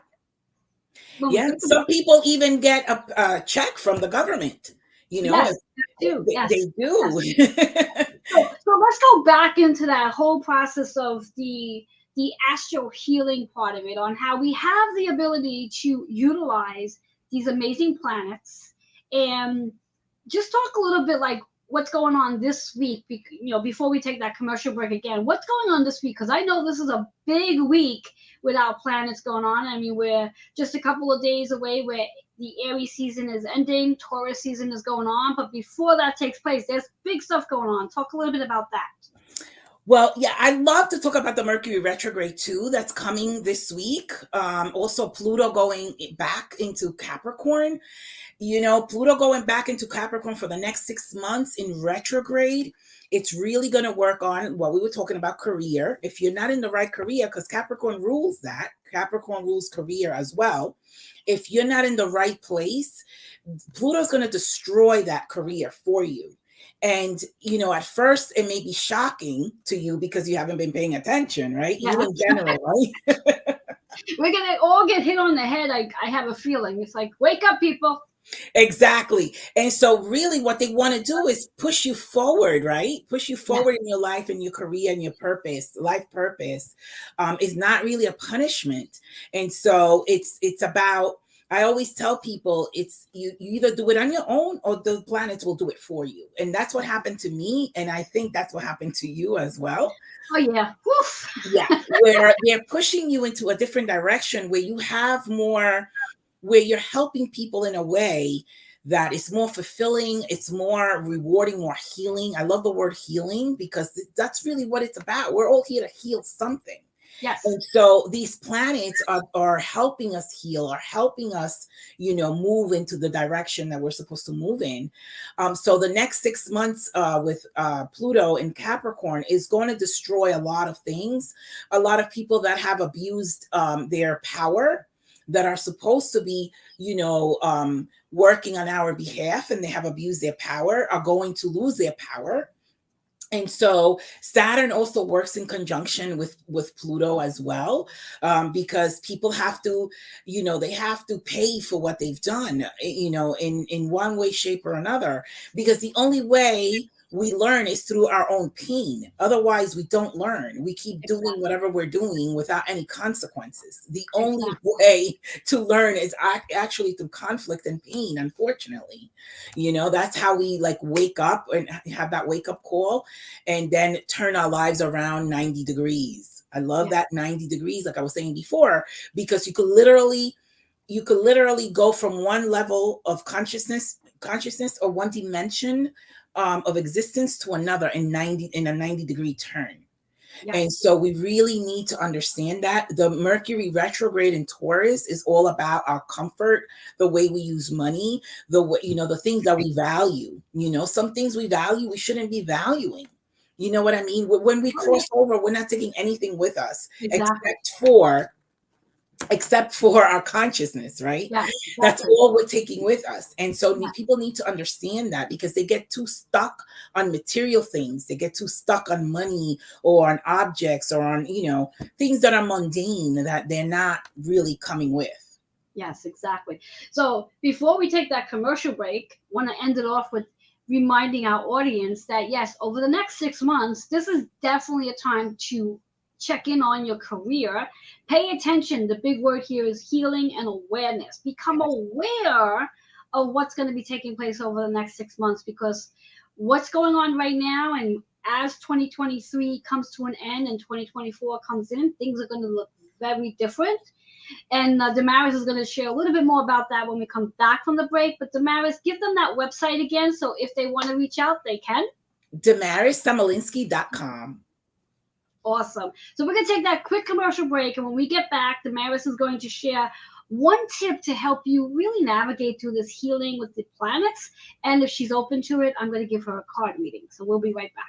S1: Well,
S2: Yeah. Some people even get a check from the government.
S1: Yes, they do.
S2: They do.
S1: Yes. So let's go back into that whole process of the astral healing part of it, on how we have the ability to utilize these amazing planets, and just talk a little bit like what's going on this week, before we take that commercial break again. What's going on this week? Because I know this is a big week with our planets going on. I mean, we're just a couple of days away where the Aries season is ending, Taurus season is going on. But before that takes place, there's big stuff going on. Talk a little bit about that.
S2: Well, yeah, I'd love to talk about the Mercury retrograde too. That's coming this week. Also, Pluto going back into Capricorn. Pluto going back into Capricorn for the next 6 months in retrograde. It's really going to work on what we were talking about, career. If you're not in the right career, because Capricorn rules that, Capricorn rules career as well. If you're not in the right place, Pluto's going to destroy that career for you. And, at first it may be shocking to you because you haven't been paying attention, right?
S1: Yeah.
S2: You in general, right?
S1: We're going to all get hit on the head. I have a feeling. It's like, wake up, people.
S2: Exactly. And so really what they want to do is push you forward, right? Push you forward in your life and your career and your purpose, life purpose, is not really a punishment. And so it's about, I always tell people, it's you either do it on your own or the planets will do it for you. And that's what happened to me. And I think that's what happened to you as well.
S1: Oh yeah. Woof.
S2: Yeah. Where they're pushing you into a different direction where you have more, where you're helping people in a way that is more fulfilling, it's more rewarding, more healing. I love the word healing because that's really what it's about. We're all here to heal something.
S1: Yes.
S2: And so these planets are helping us heal, are helping us, move into the direction that we're supposed to move in. So the next 6 months with Pluto in Capricorn is going to destroy a lot of things. A lot of people that have abused their power, that are supposed to be, working on our behalf, and they have abused their power, are going to lose their power. And so Saturn also works in conjunction with Pluto as well, because people have to, they have to pay for what they've done, in one way, shape, or another, because the only way we learn is through our own pain. Otherwise, we don't learn. We keep doing whatever we're doing without any consequences. The only way to learn is actually through conflict and pain, unfortunately. That's how we wake up and have that wake up call and then turn our lives around 90 degrees. I love
S1: Yeah.
S2: that 90 degrees, like I was saying before, because you could literally go from one level of consciousness or one dimension of existence to another in a 90-degree turn.
S1: Yeah.
S2: And so we really need to understand that the Mercury retrograde in Taurus is all about our comfort, the way we use money, the way, the things that we value. Some things we value, we shouldn't be valuing. You know what I mean? When we cross over, we're not taking anything with us
S1: Exactly.
S2: except for our consciousness, right?
S1: Yeah,
S2: That's
S1: exactly.
S2: all we're taking with us. And so
S1: Yeah.
S2: people need to understand that, because they get too stuck on material things. They get too stuck on money or on objects or on, things that are mundane that they're not really coming with.
S1: Yes, exactly. So before we take that commercial break, I want to end it off with reminding our audience that yes, over the next 6 months, this is definitely a time to check in on your career. Pay attention. The big word here is healing and awareness. Become aware of what's going to be taking place over the next 6 months, because what's going on right now, and as 2023 comes to an end and 2024 comes in, things are going to look very different. And Damaris is going to share a little bit more about that when we come back from the break. But Damaris, give them that website again, so if they want to reach out, they can.
S2: DamarisSamolinsky.com.
S1: Awesome. So we're going to take that quick commercial break, and when we get back, Damaris is going to share one tip to help you really navigate through this healing with the planets. And if she's open to it, I'm going to give her a card reading. So we'll be right back.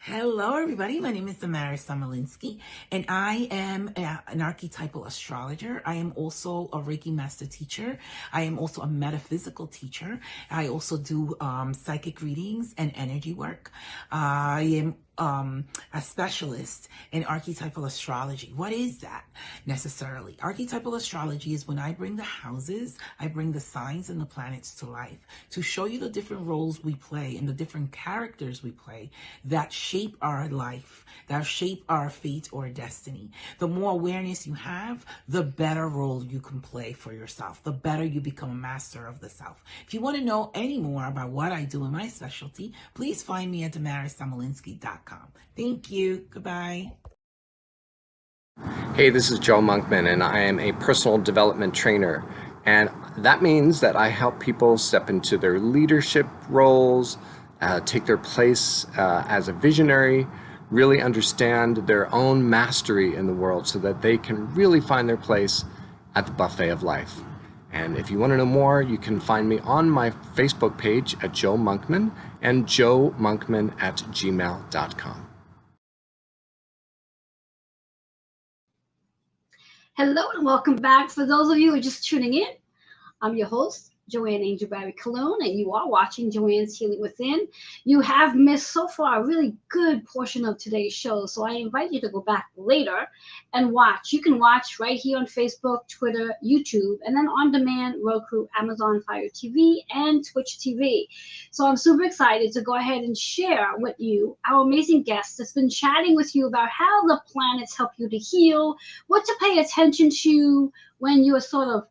S2: Hello, everybody. My name is Damaris Samolinsky, and I am an archetypal astrologer. I am also a Reiki master teacher. I am also a metaphysical teacher. I also do psychic readings and energy work. I am a specialist in archetypal astrology. What is that necessarily? Archetypal astrology is when I bring the houses, I bring the signs and the planets to life to show you the different roles we play and the different characters we play that shape our life, that shape our fate or destiny. The more awareness you have, the better role you can play for yourself, the better you become a master of the self. If you want to know any more about what I do in my specialty, please find me at DamarisSamolinsky.com. Thank you. Goodbye.
S6: Hey, this is Joe Monkman, and I am a personal development trainer. And that means that I help people step into their leadership roles, take their place as a visionary, really understand their own mastery in the world so that they can really find their place at the buffet of life. And if you want to know more, you can find me on my Facebook page at Joe Monkman and joemonkman@gmail.com.
S1: Hello and welcome back. For those of you who are just tuning in, I'm your host, Joanne Angel Barry Cologne, and you are watching Joanne's Healing Within. You have missed so far a really good portion of today's show, so I invite you to go back later and watch. You can watch right here on Facebook, Twitter, YouTube, and then on demand, Roku, Amazon Fire TV, and Twitch TV. So I'm super excited to go ahead and share with you our amazing guest that's been chatting with you about how the planets help you to heal, what to pay attention to when you're sort of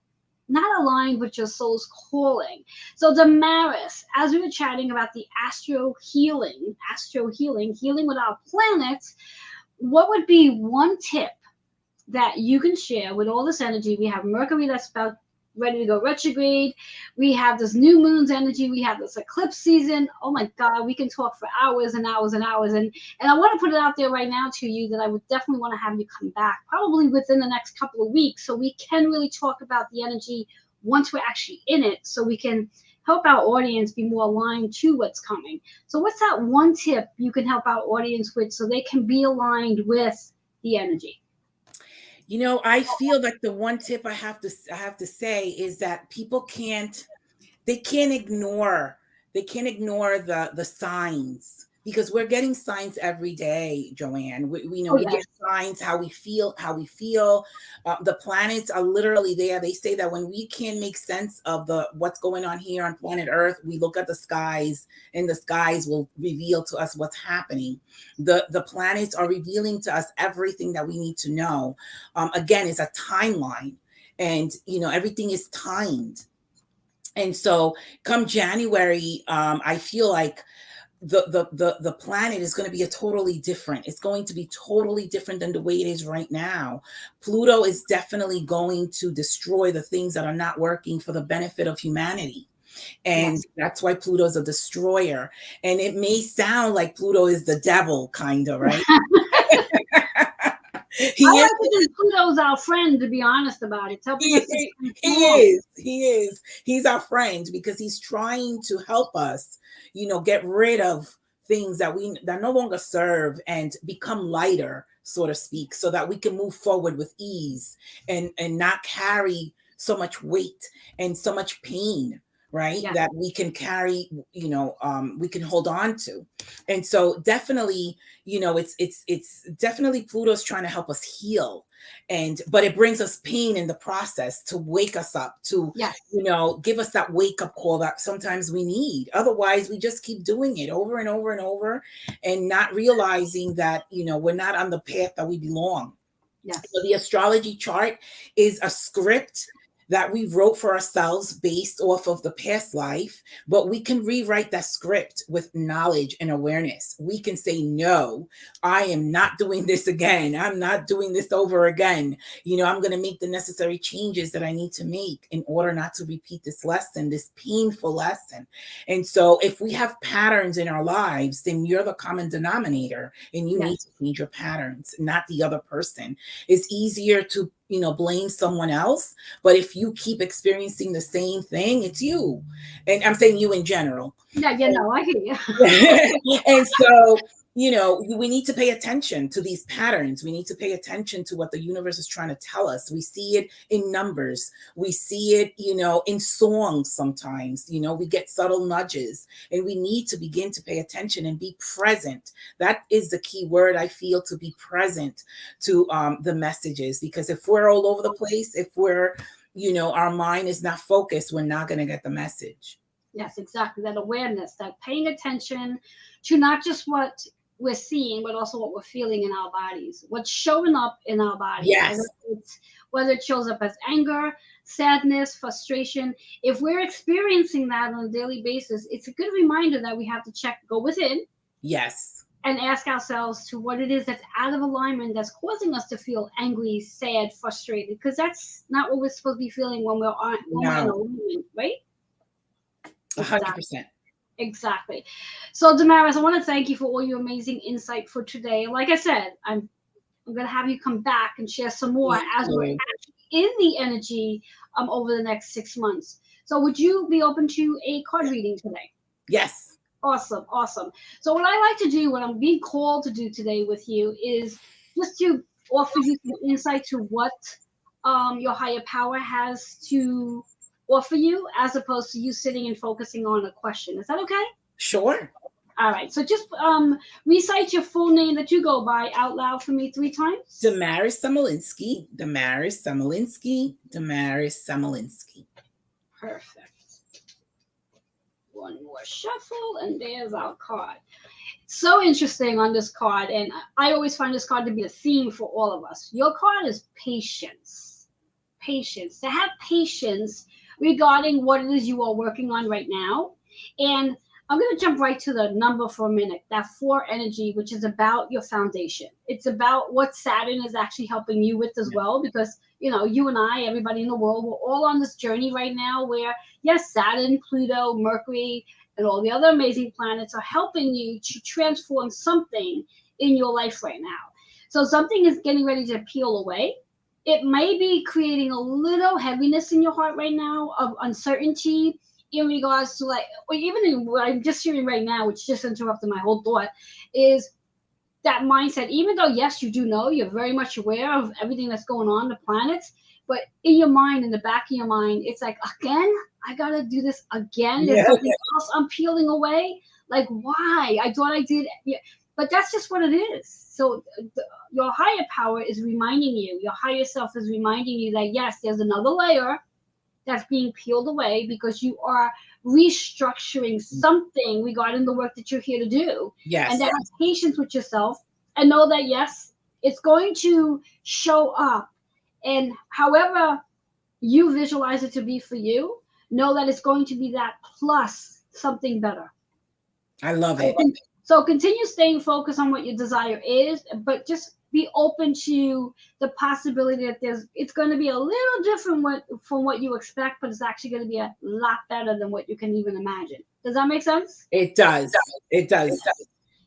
S1: not aligned with your soul's calling. So Damaris, as we were chatting about the astro healing, healing with our planets, what would be one tip that you can share with all this energy? We have Mercury that's about ready to go retrograde. We have this new moon's energy. We have this eclipse season. Oh my God, we can talk for hours and hours and hours. And I want to put it out there right now to you that I would definitely want to have you come back probably within the next couple of weeks so we can really talk about the energy once we're actually in it, so we can help our audience be more aligned to what's coming. So what's that one tip you can help our audience with so they can be aligned with the energy?
S2: You know, I feel like the one tip I have to say is that people can't ignore the signs, because we're getting signs every day, Joanne. We know, we get signs how we feel. The planets are literally there. They say that when we can't make sense of what's going on here on planet Earth, we look at the skies, and the skies will reveal to us what's happening. The planets are revealing to us everything that we need to know. Again, it's a timeline, and everything is timed. And so come January, I feel like the planet is going to be it's going to be totally different than the way it is right now. Pluto is definitely going to destroy the things that are not working for the benefit of humanity. And that's why Pluto's a destroyer. And it may sound like Pluto is the devil, kind of, right?
S1: I like to think Pluto's our friend, to be honest about it.
S2: He is. He's our friend because he's trying to help us, get rid of things that no longer serve and become lighter, so to speak, so that we can move forward with ease and not carry so much weight and so much pain, right? Yeah. That we can carry, we can hold on to. And so definitely, it's definitely Pluto's trying to help us heal. But it brings us pain in the process to wake us up, to, give us that wake up call that sometimes we need. Otherwise, we just keep doing it over and over and over and not realizing that, we're not on the path that we belong. Yes. So the astrology chart is a script that we wrote for ourselves based off of the past life, but we can rewrite that script with knowledge and awareness. We can say, no, I am not doing this again. I'm not doing this over again. I'm going to make the necessary changes that I need to make in order not to repeat this lesson, this painful lesson. And so if we have patterns in our lives, then you're the common denominator, and you need to change your patterns, not the other person. It's easier to blame someone else. But if you keep experiencing the same thing, it's you. And I'm saying you in general.
S1: I hear you.
S2: And so, we need to pay attention to these patterns. We need to pay attention to what the universe is trying to tell us. We see it in numbers. We see it, in songs sometimes. We get subtle nudges, and we need to begin to pay attention and be present. That is the key word, I feel, to be present to the messages. Because if we're all over the place, if we're, our mind is not focused, we're not going to get the message.
S1: Yes, exactly. That awareness, that paying attention to not just what we're seeing, but also what we're feeling in our bodies, what's showing up in our bodies.
S2: Yes.
S1: Whether it shows up as anger, sadness, frustration. If we're experiencing that on a daily basis, it's a good reminder that we have to go within.
S2: Yes.
S1: And ask ourselves to what it is that's out of alignment that's causing us to feel angry, sad, frustrated, because that's not what we're supposed to be feeling when we're in alignment, right?
S2: 100%.
S1: Exactly. So Damaris, I want to thank you for all your amazing insight for today. Like I said, I'm going to have you come back and share some more as we're actually in the energy over the next 6 months. So would you be open to a card reading today?
S2: Yes.
S1: Awesome. So what I like to do, what I'm being called to do today with you, is just to offer you some insight to what your higher power has to offer you, as opposed to you sitting and focusing on a question. Is that okay?
S2: Sure.
S1: All right. So just recite your full name that you go by out loud for me 3 times.
S2: Damaris Samolinsky. Damaris Samolinsky. Damaris Samolinsky.
S1: Perfect. One more shuffle, and there's our card. So interesting on this card, and I always find this card to be a theme for all of us. Your card is patience. Patience. To have patience regarding what it is you are working on right now. And I'm going to jump right to the number for a minute. That 4 energy, which is about your foundation. It's about what Saturn is actually helping you with as well, because, you know, you and I, everybody in the world, we're all on this journey right now where, yes, Saturn, Pluto, Mercury, and all the other amazing planets are helping you to transform something in your life right now. So something is getting ready to peel away. It may be creating a little heaviness in your heart right now of uncertainty in regards to, like, or even in what I'm just hearing right now, which just interrupted my whole thought, is that mindset. Even though, yes, you do know, you're very much aware of everything that's going on, the planets, but in your mind, in the back of your mind, it's like, again, I gotta do this again. There's something else I'm peeling away. Like, why? I thought I did. Yeah. But that's just what it is. So your higher power is reminding you, your higher self is reminding you that, yes, there's another layer that's being peeled away because you are restructuring something regarding the work that you're here to do.
S2: Yes.
S1: And to have patience with yourself and know that, yes, it's going to show up. And however you visualize it to be for you, know that it's going to be that plus something better.
S2: I love it.
S1: So continue staying focused on what your desire is, but just be open to the possibility that it's going to be a little different from what you expect, but it's actually going to be a lot better than what you can even imagine. Does that make sense?
S2: It does. It does.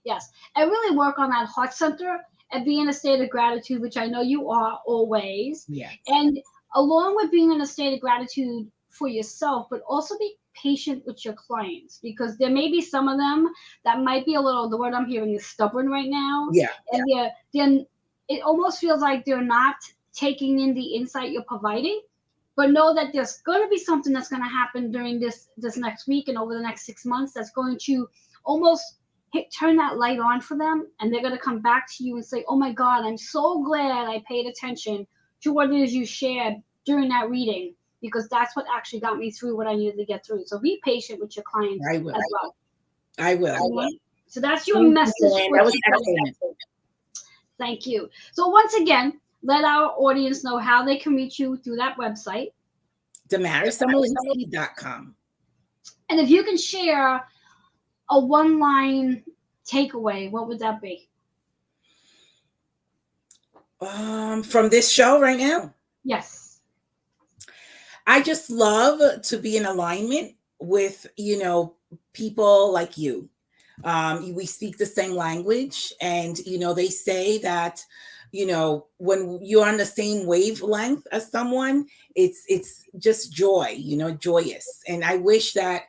S1: Yes. And really work on that heart center and be in a state of gratitude, which I know you are always.
S2: Yes.
S1: And along with being in a state of gratitude for yourself, but also be patient with your clients, because there may be some of them that might be a little, the word I'm hearing is stubborn right now.
S2: Yeah.
S1: And they're it almost feels like they're not taking in the insight you're providing. But know that there's going to be something that's going to happen during this next week and over the next 6 months that's going to almost turn that light on for them, and they're going to come back to you and say, oh my God, I'm so glad I paid attention to what it is you shared during that reading, because that's what actually got me through what I needed to get through. So be patient with your clients as well.
S2: I will.
S1: So that's your message.
S2: That was excellent.
S1: Thank you. So once again, let our audience know how they can reach you through that website.
S2: DamarisSummerlinski.com.
S1: And if you can share a one-line takeaway, what would that be?
S2: From this show right now?
S1: Yes.
S2: I just love to be in alignment with, people like you. We speak the same language, and, they say that, when you're on the same wavelength as someone, it's just joy, joyous. And I wish that,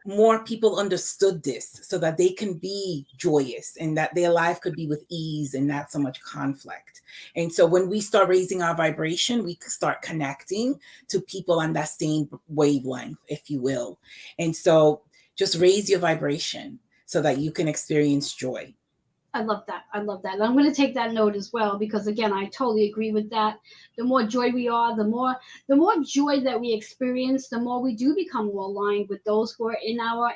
S2: more people understood this so that they can be joyous and that their life could be with ease and not so much conflict. And so when we start raising our vibration, we start connecting to people on that same wavelength, if you will. And so just raise your vibration so that you can experience joy.
S1: I love that. And I'm going to take that note as well, because again, I totally agree with that. The more joy we are, the more joy that we experience, the more we do become more aligned with those who are in our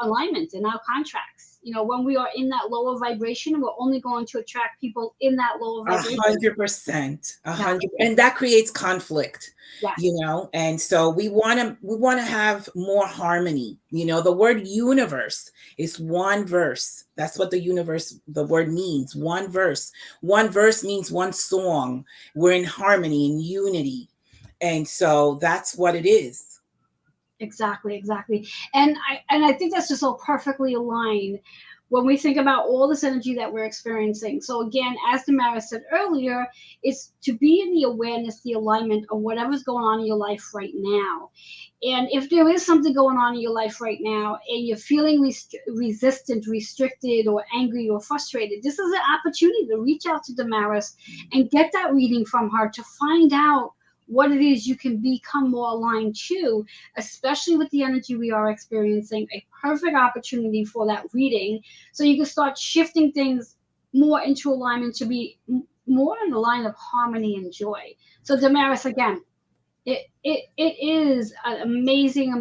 S1: alignment, in our contracts. When we are in that lower vibration, we're only going to attract people in that lower vibration.
S2: 100%. 100%. And that creates conflict.
S1: Yes.
S2: And so we want to have more harmony. The word universe is one verse. That's what the word means. One verse. One verse means one song. We're in harmony, in unity. And so that's what it is.
S1: Exactly. And I think that's just so perfectly aligned when we think about all this energy that we're experiencing. So again, as Damaris said earlier, it's to be in the awareness, the alignment of whatever's going on in your life right now. And if there is something going on in your life right now and you're feeling resistant, restricted, or angry or frustrated, this is an opportunity to reach out to Damaris and get that reading from her to find out what it is you can become more aligned to, especially with the energy we are experiencing. A perfect opportunity for that reading, so you can start shifting things more into alignment to be more in the line of harmony and joy. So Damaris, again, it is an amazing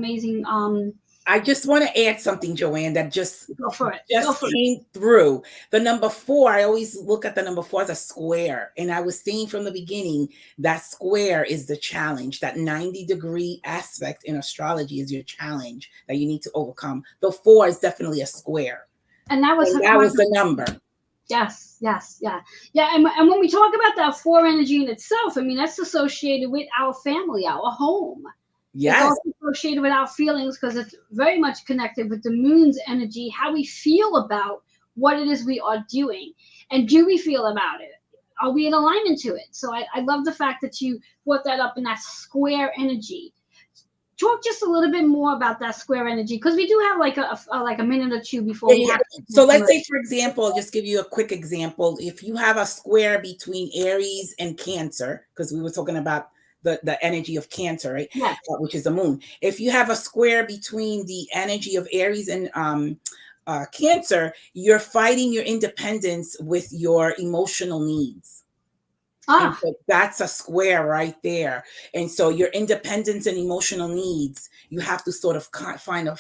S8: I just want to add something, Joanne, that just
S1: Go for it. Go for it.
S8: came through. The number 4, I always look at the number 4 as a square. And I was saying from the beginning, that square is the challenge. That 90-degree aspect in astrology is your challenge that you need to overcome. The 4 is definitely a square.
S1: And that was
S8: the number.
S1: Yes, yeah. And when we talk about that 4 energy in itself, I mean, that's associated with our family, our home.
S8: Yes.
S1: It's also associated with our feelings because it's very much connected with the moon's energy, how we feel about what it is we are doing. And do we feel about it? Are we in alignment to it? So I love the fact that you brought that up in that square energy. Talk just a little bit more about that square energy, because we do have like a minute or two before we have to.
S8: So let's say, for example, I'll just give you a quick example. If you have a square between Aries and Cancer, because we were talking about the energy of Cancer, right?
S1: Yeah.
S8: Which is the moon. If you have a square between the energy of Aries and Cancer, you're fighting your independence with your emotional needs. And so that's a square right there. And so your independence and emotional needs, you have to sort of find a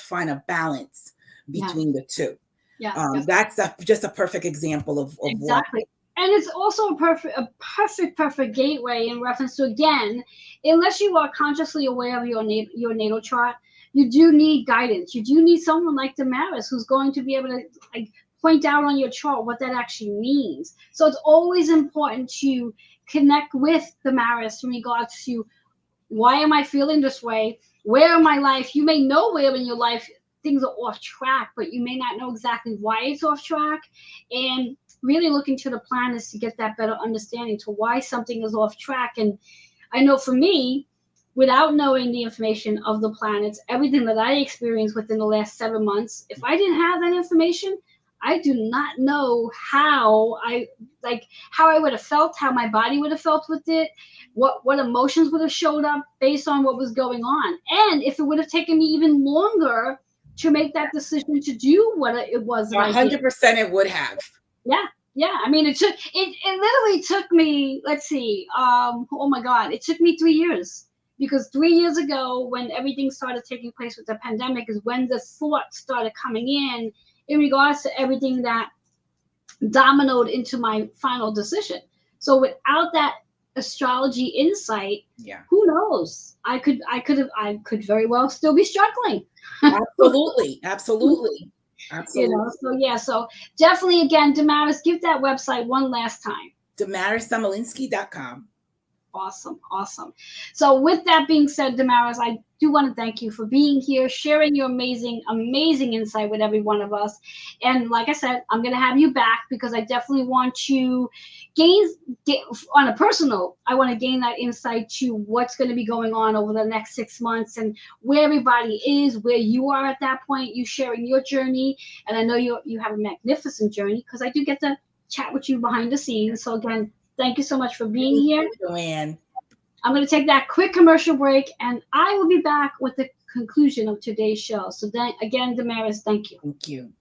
S8: balance between the two.
S1: Yeah.
S8: That's just a perfect example of
S1: exactly. And it's also a perfect gateway in reference to, again, unless you are consciously aware of your natal chart, you do need guidance. You do need someone like Damaris who's going to be able to point out on your chart what that actually means. So it's always important to connect with Damaris in regards to, why am I feeling this way? Where in my life? You may know where in your life things are off track, but you may not know exactly why it's off track. And really looking to the planets to get that better understanding to why something is off track. And I know for me, without knowing the information of the planets, everything that I experienced within the last 7 months, if I didn't have that information, I do not know how I would have felt, how my body would have felt with it, what emotions would have showed up based on what was going on. And if it would have taken me even longer to make that decision to do what it was that
S8: 100% it would have.
S1: Yeah. I mean, it literally took me, let's see, oh my God, it took me 3 years, because 3 years ago, when everything started taking place with the pandemic, is when the thoughts started coming in regards to everything that dominoed into my final decision. So without that astrology insight, who knows? I could very well still be struggling.
S8: Absolutely.
S1: So definitely, again, Damaris, give that website one last time.
S8: DamarisSamolinsky.com.
S1: Awesome. So with that being said, Damaris, I do want to thank you for being here, sharing your amazing insight with every one of us. And like I said, I'm going to have you back, because I definitely want to get on a personal, I want to gain that insight to what's going to be going on over the next 6 months, and where everybody is, where you are at that point, you sharing your journey. And I know you have a magnificent journey, because I do get to chat with you behind the scenes. So again, thank you so much for being here.
S8: Joanne.
S1: I'm going to take that quick commercial break, and I will be back with the conclusion of today's show. So then again, Damaris, thank you.
S8: Thank you.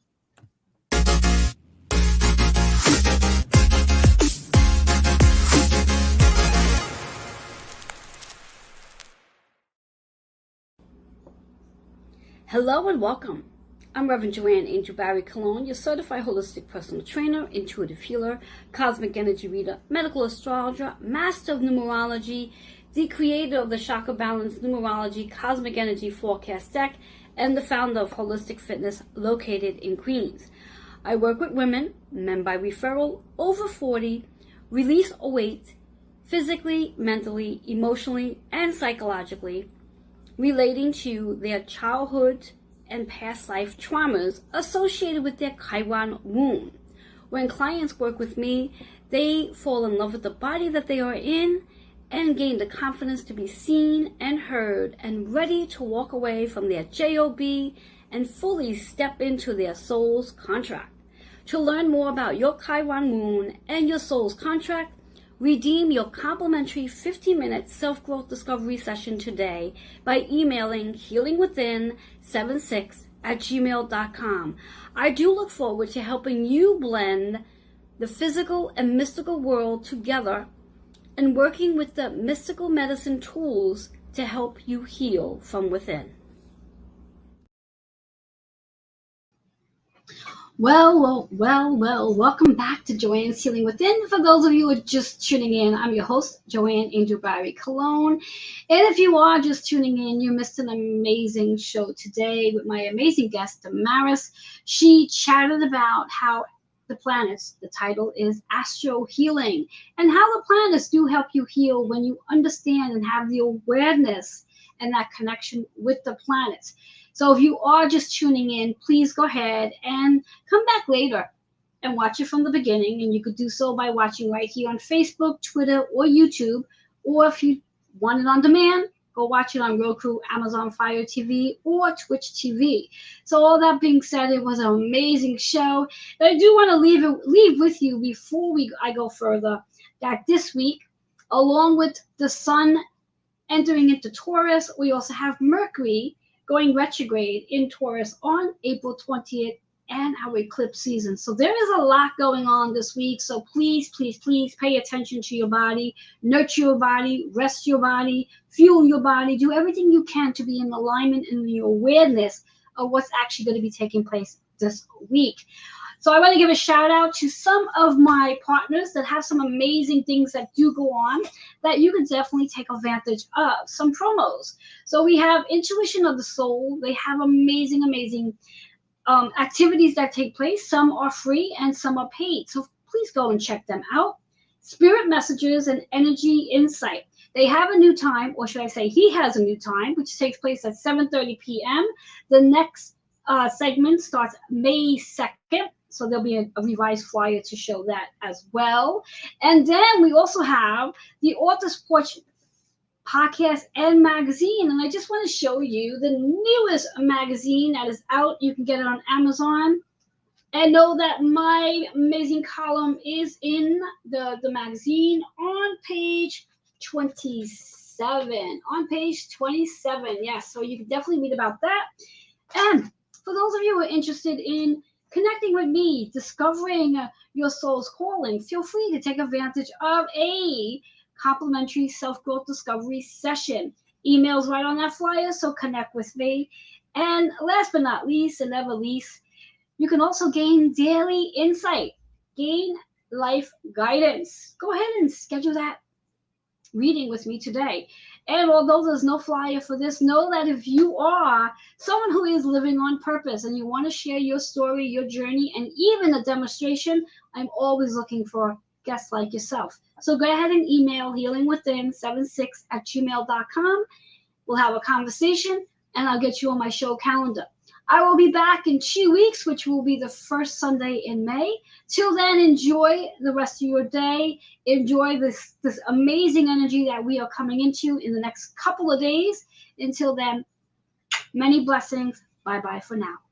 S1: Hello and welcome. I'm Reverend Joanne Angel Barry Cologne, your certified holistic personal trainer, intuitive healer, cosmic energy reader, medical astrologer, master of numerology, the creator of the Chakra Balance Numerology Cosmic Energy Forecast Deck, and the founder of Holistic Fitness located in Queens. I work with women, men by referral, over 40, release weight, physically, mentally, emotionally, and psychologically, relating to their childhood and past life traumas associated with their Chiron wound. When clients work with me, they fall in love with the body that they are in and gain the confidence to be seen and heard and ready to walk away from their job and fully step into their soul's contract. To learn more about your Chiron wound and your soul's contract, redeem your complimentary 15-minute self-growth discovery session today by emailing healingwithin76@gmail.com. I do look forward to helping you blend the physical and mystical world together and working with the mystical medicine tools to help you heal from within. Well, welcome back to Joanne's Healing Within. For those of you who are just tuning in, I'm your host, Joanne Angel Barry Cologne. And if you are just tuning in, you missed an amazing show today with my amazing guest, Damaris. She chatted about how the planets, the title is Astro Healing, and how the planets do help you heal when you understand and have the awareness and that connection with the planets. So if you are just tuning in, please go ahead and come back later and watch it from the beginning. And you could do so by watching right here on Facebook, Twitter, or YouTube. Or if you want it on demand, go watch it on Roku, Amazon Fire TV, or Twitch TV. So all that being said, it was an amazing show. And I do want to leave with you before I go further that this week, along with the sun entering into Taurus, we also have Mercury going retrograde in Taurus on April 20th and our eclipse season. So there is a lot going on this week. So please, please, please pay attention to your body, nurture your body, rest your body, fuel your body, do everything you can to be in alignment and in your awareness of what's actually going to be taking place this week. So I want to give a shout out to some of my partners that have some amazing things that do go on that you can definitely take advantage of. Some promos. So we have Intuition of the Soul. They have amazing, amazing activities that take place. Some are free and some are paid. So please go and check them out. Spirit Messages and Energy Insight. They have a new time, or should I say he has a new time, which takes place at 7:30 p.m. The next segment starts May 2nd. So there'll be a revised flyer to show that as well. And then we also have the Author's Porch podcast and magazine. And I just want to show you the newest magazine that is out. You can get it on Amazon. And know that my amazing column is in the magazine on page 27. On page 27, yes. So you can definitely read about that. And for those of you who are interested in connecting with me, discovering your soul's calling, feel free to take advantage of a complimentary self-growth discovery session. Email's right on that flyer, so connect with me. And last but not least, and never least, you can also gain daily insight, gain life guidance. Go ahead and schedule that reading with me today. And although there's no flyer for this, know that if you are someone who is living on purpose and you want to share your story, your journey, and even a demonstration, I'm always looking for guests like yourself. So go ahead and email healingwithin76@gmail.com. We'll have a conversation and I'll get you on my show calendar. I will be back in 2 weeks, which will be the first Sunday in May. Till then, enjoy the rest of your day. Enjoy this amazing energy that we are coming into in the next couple of days. Until then, many blessings. Bye-bye for now.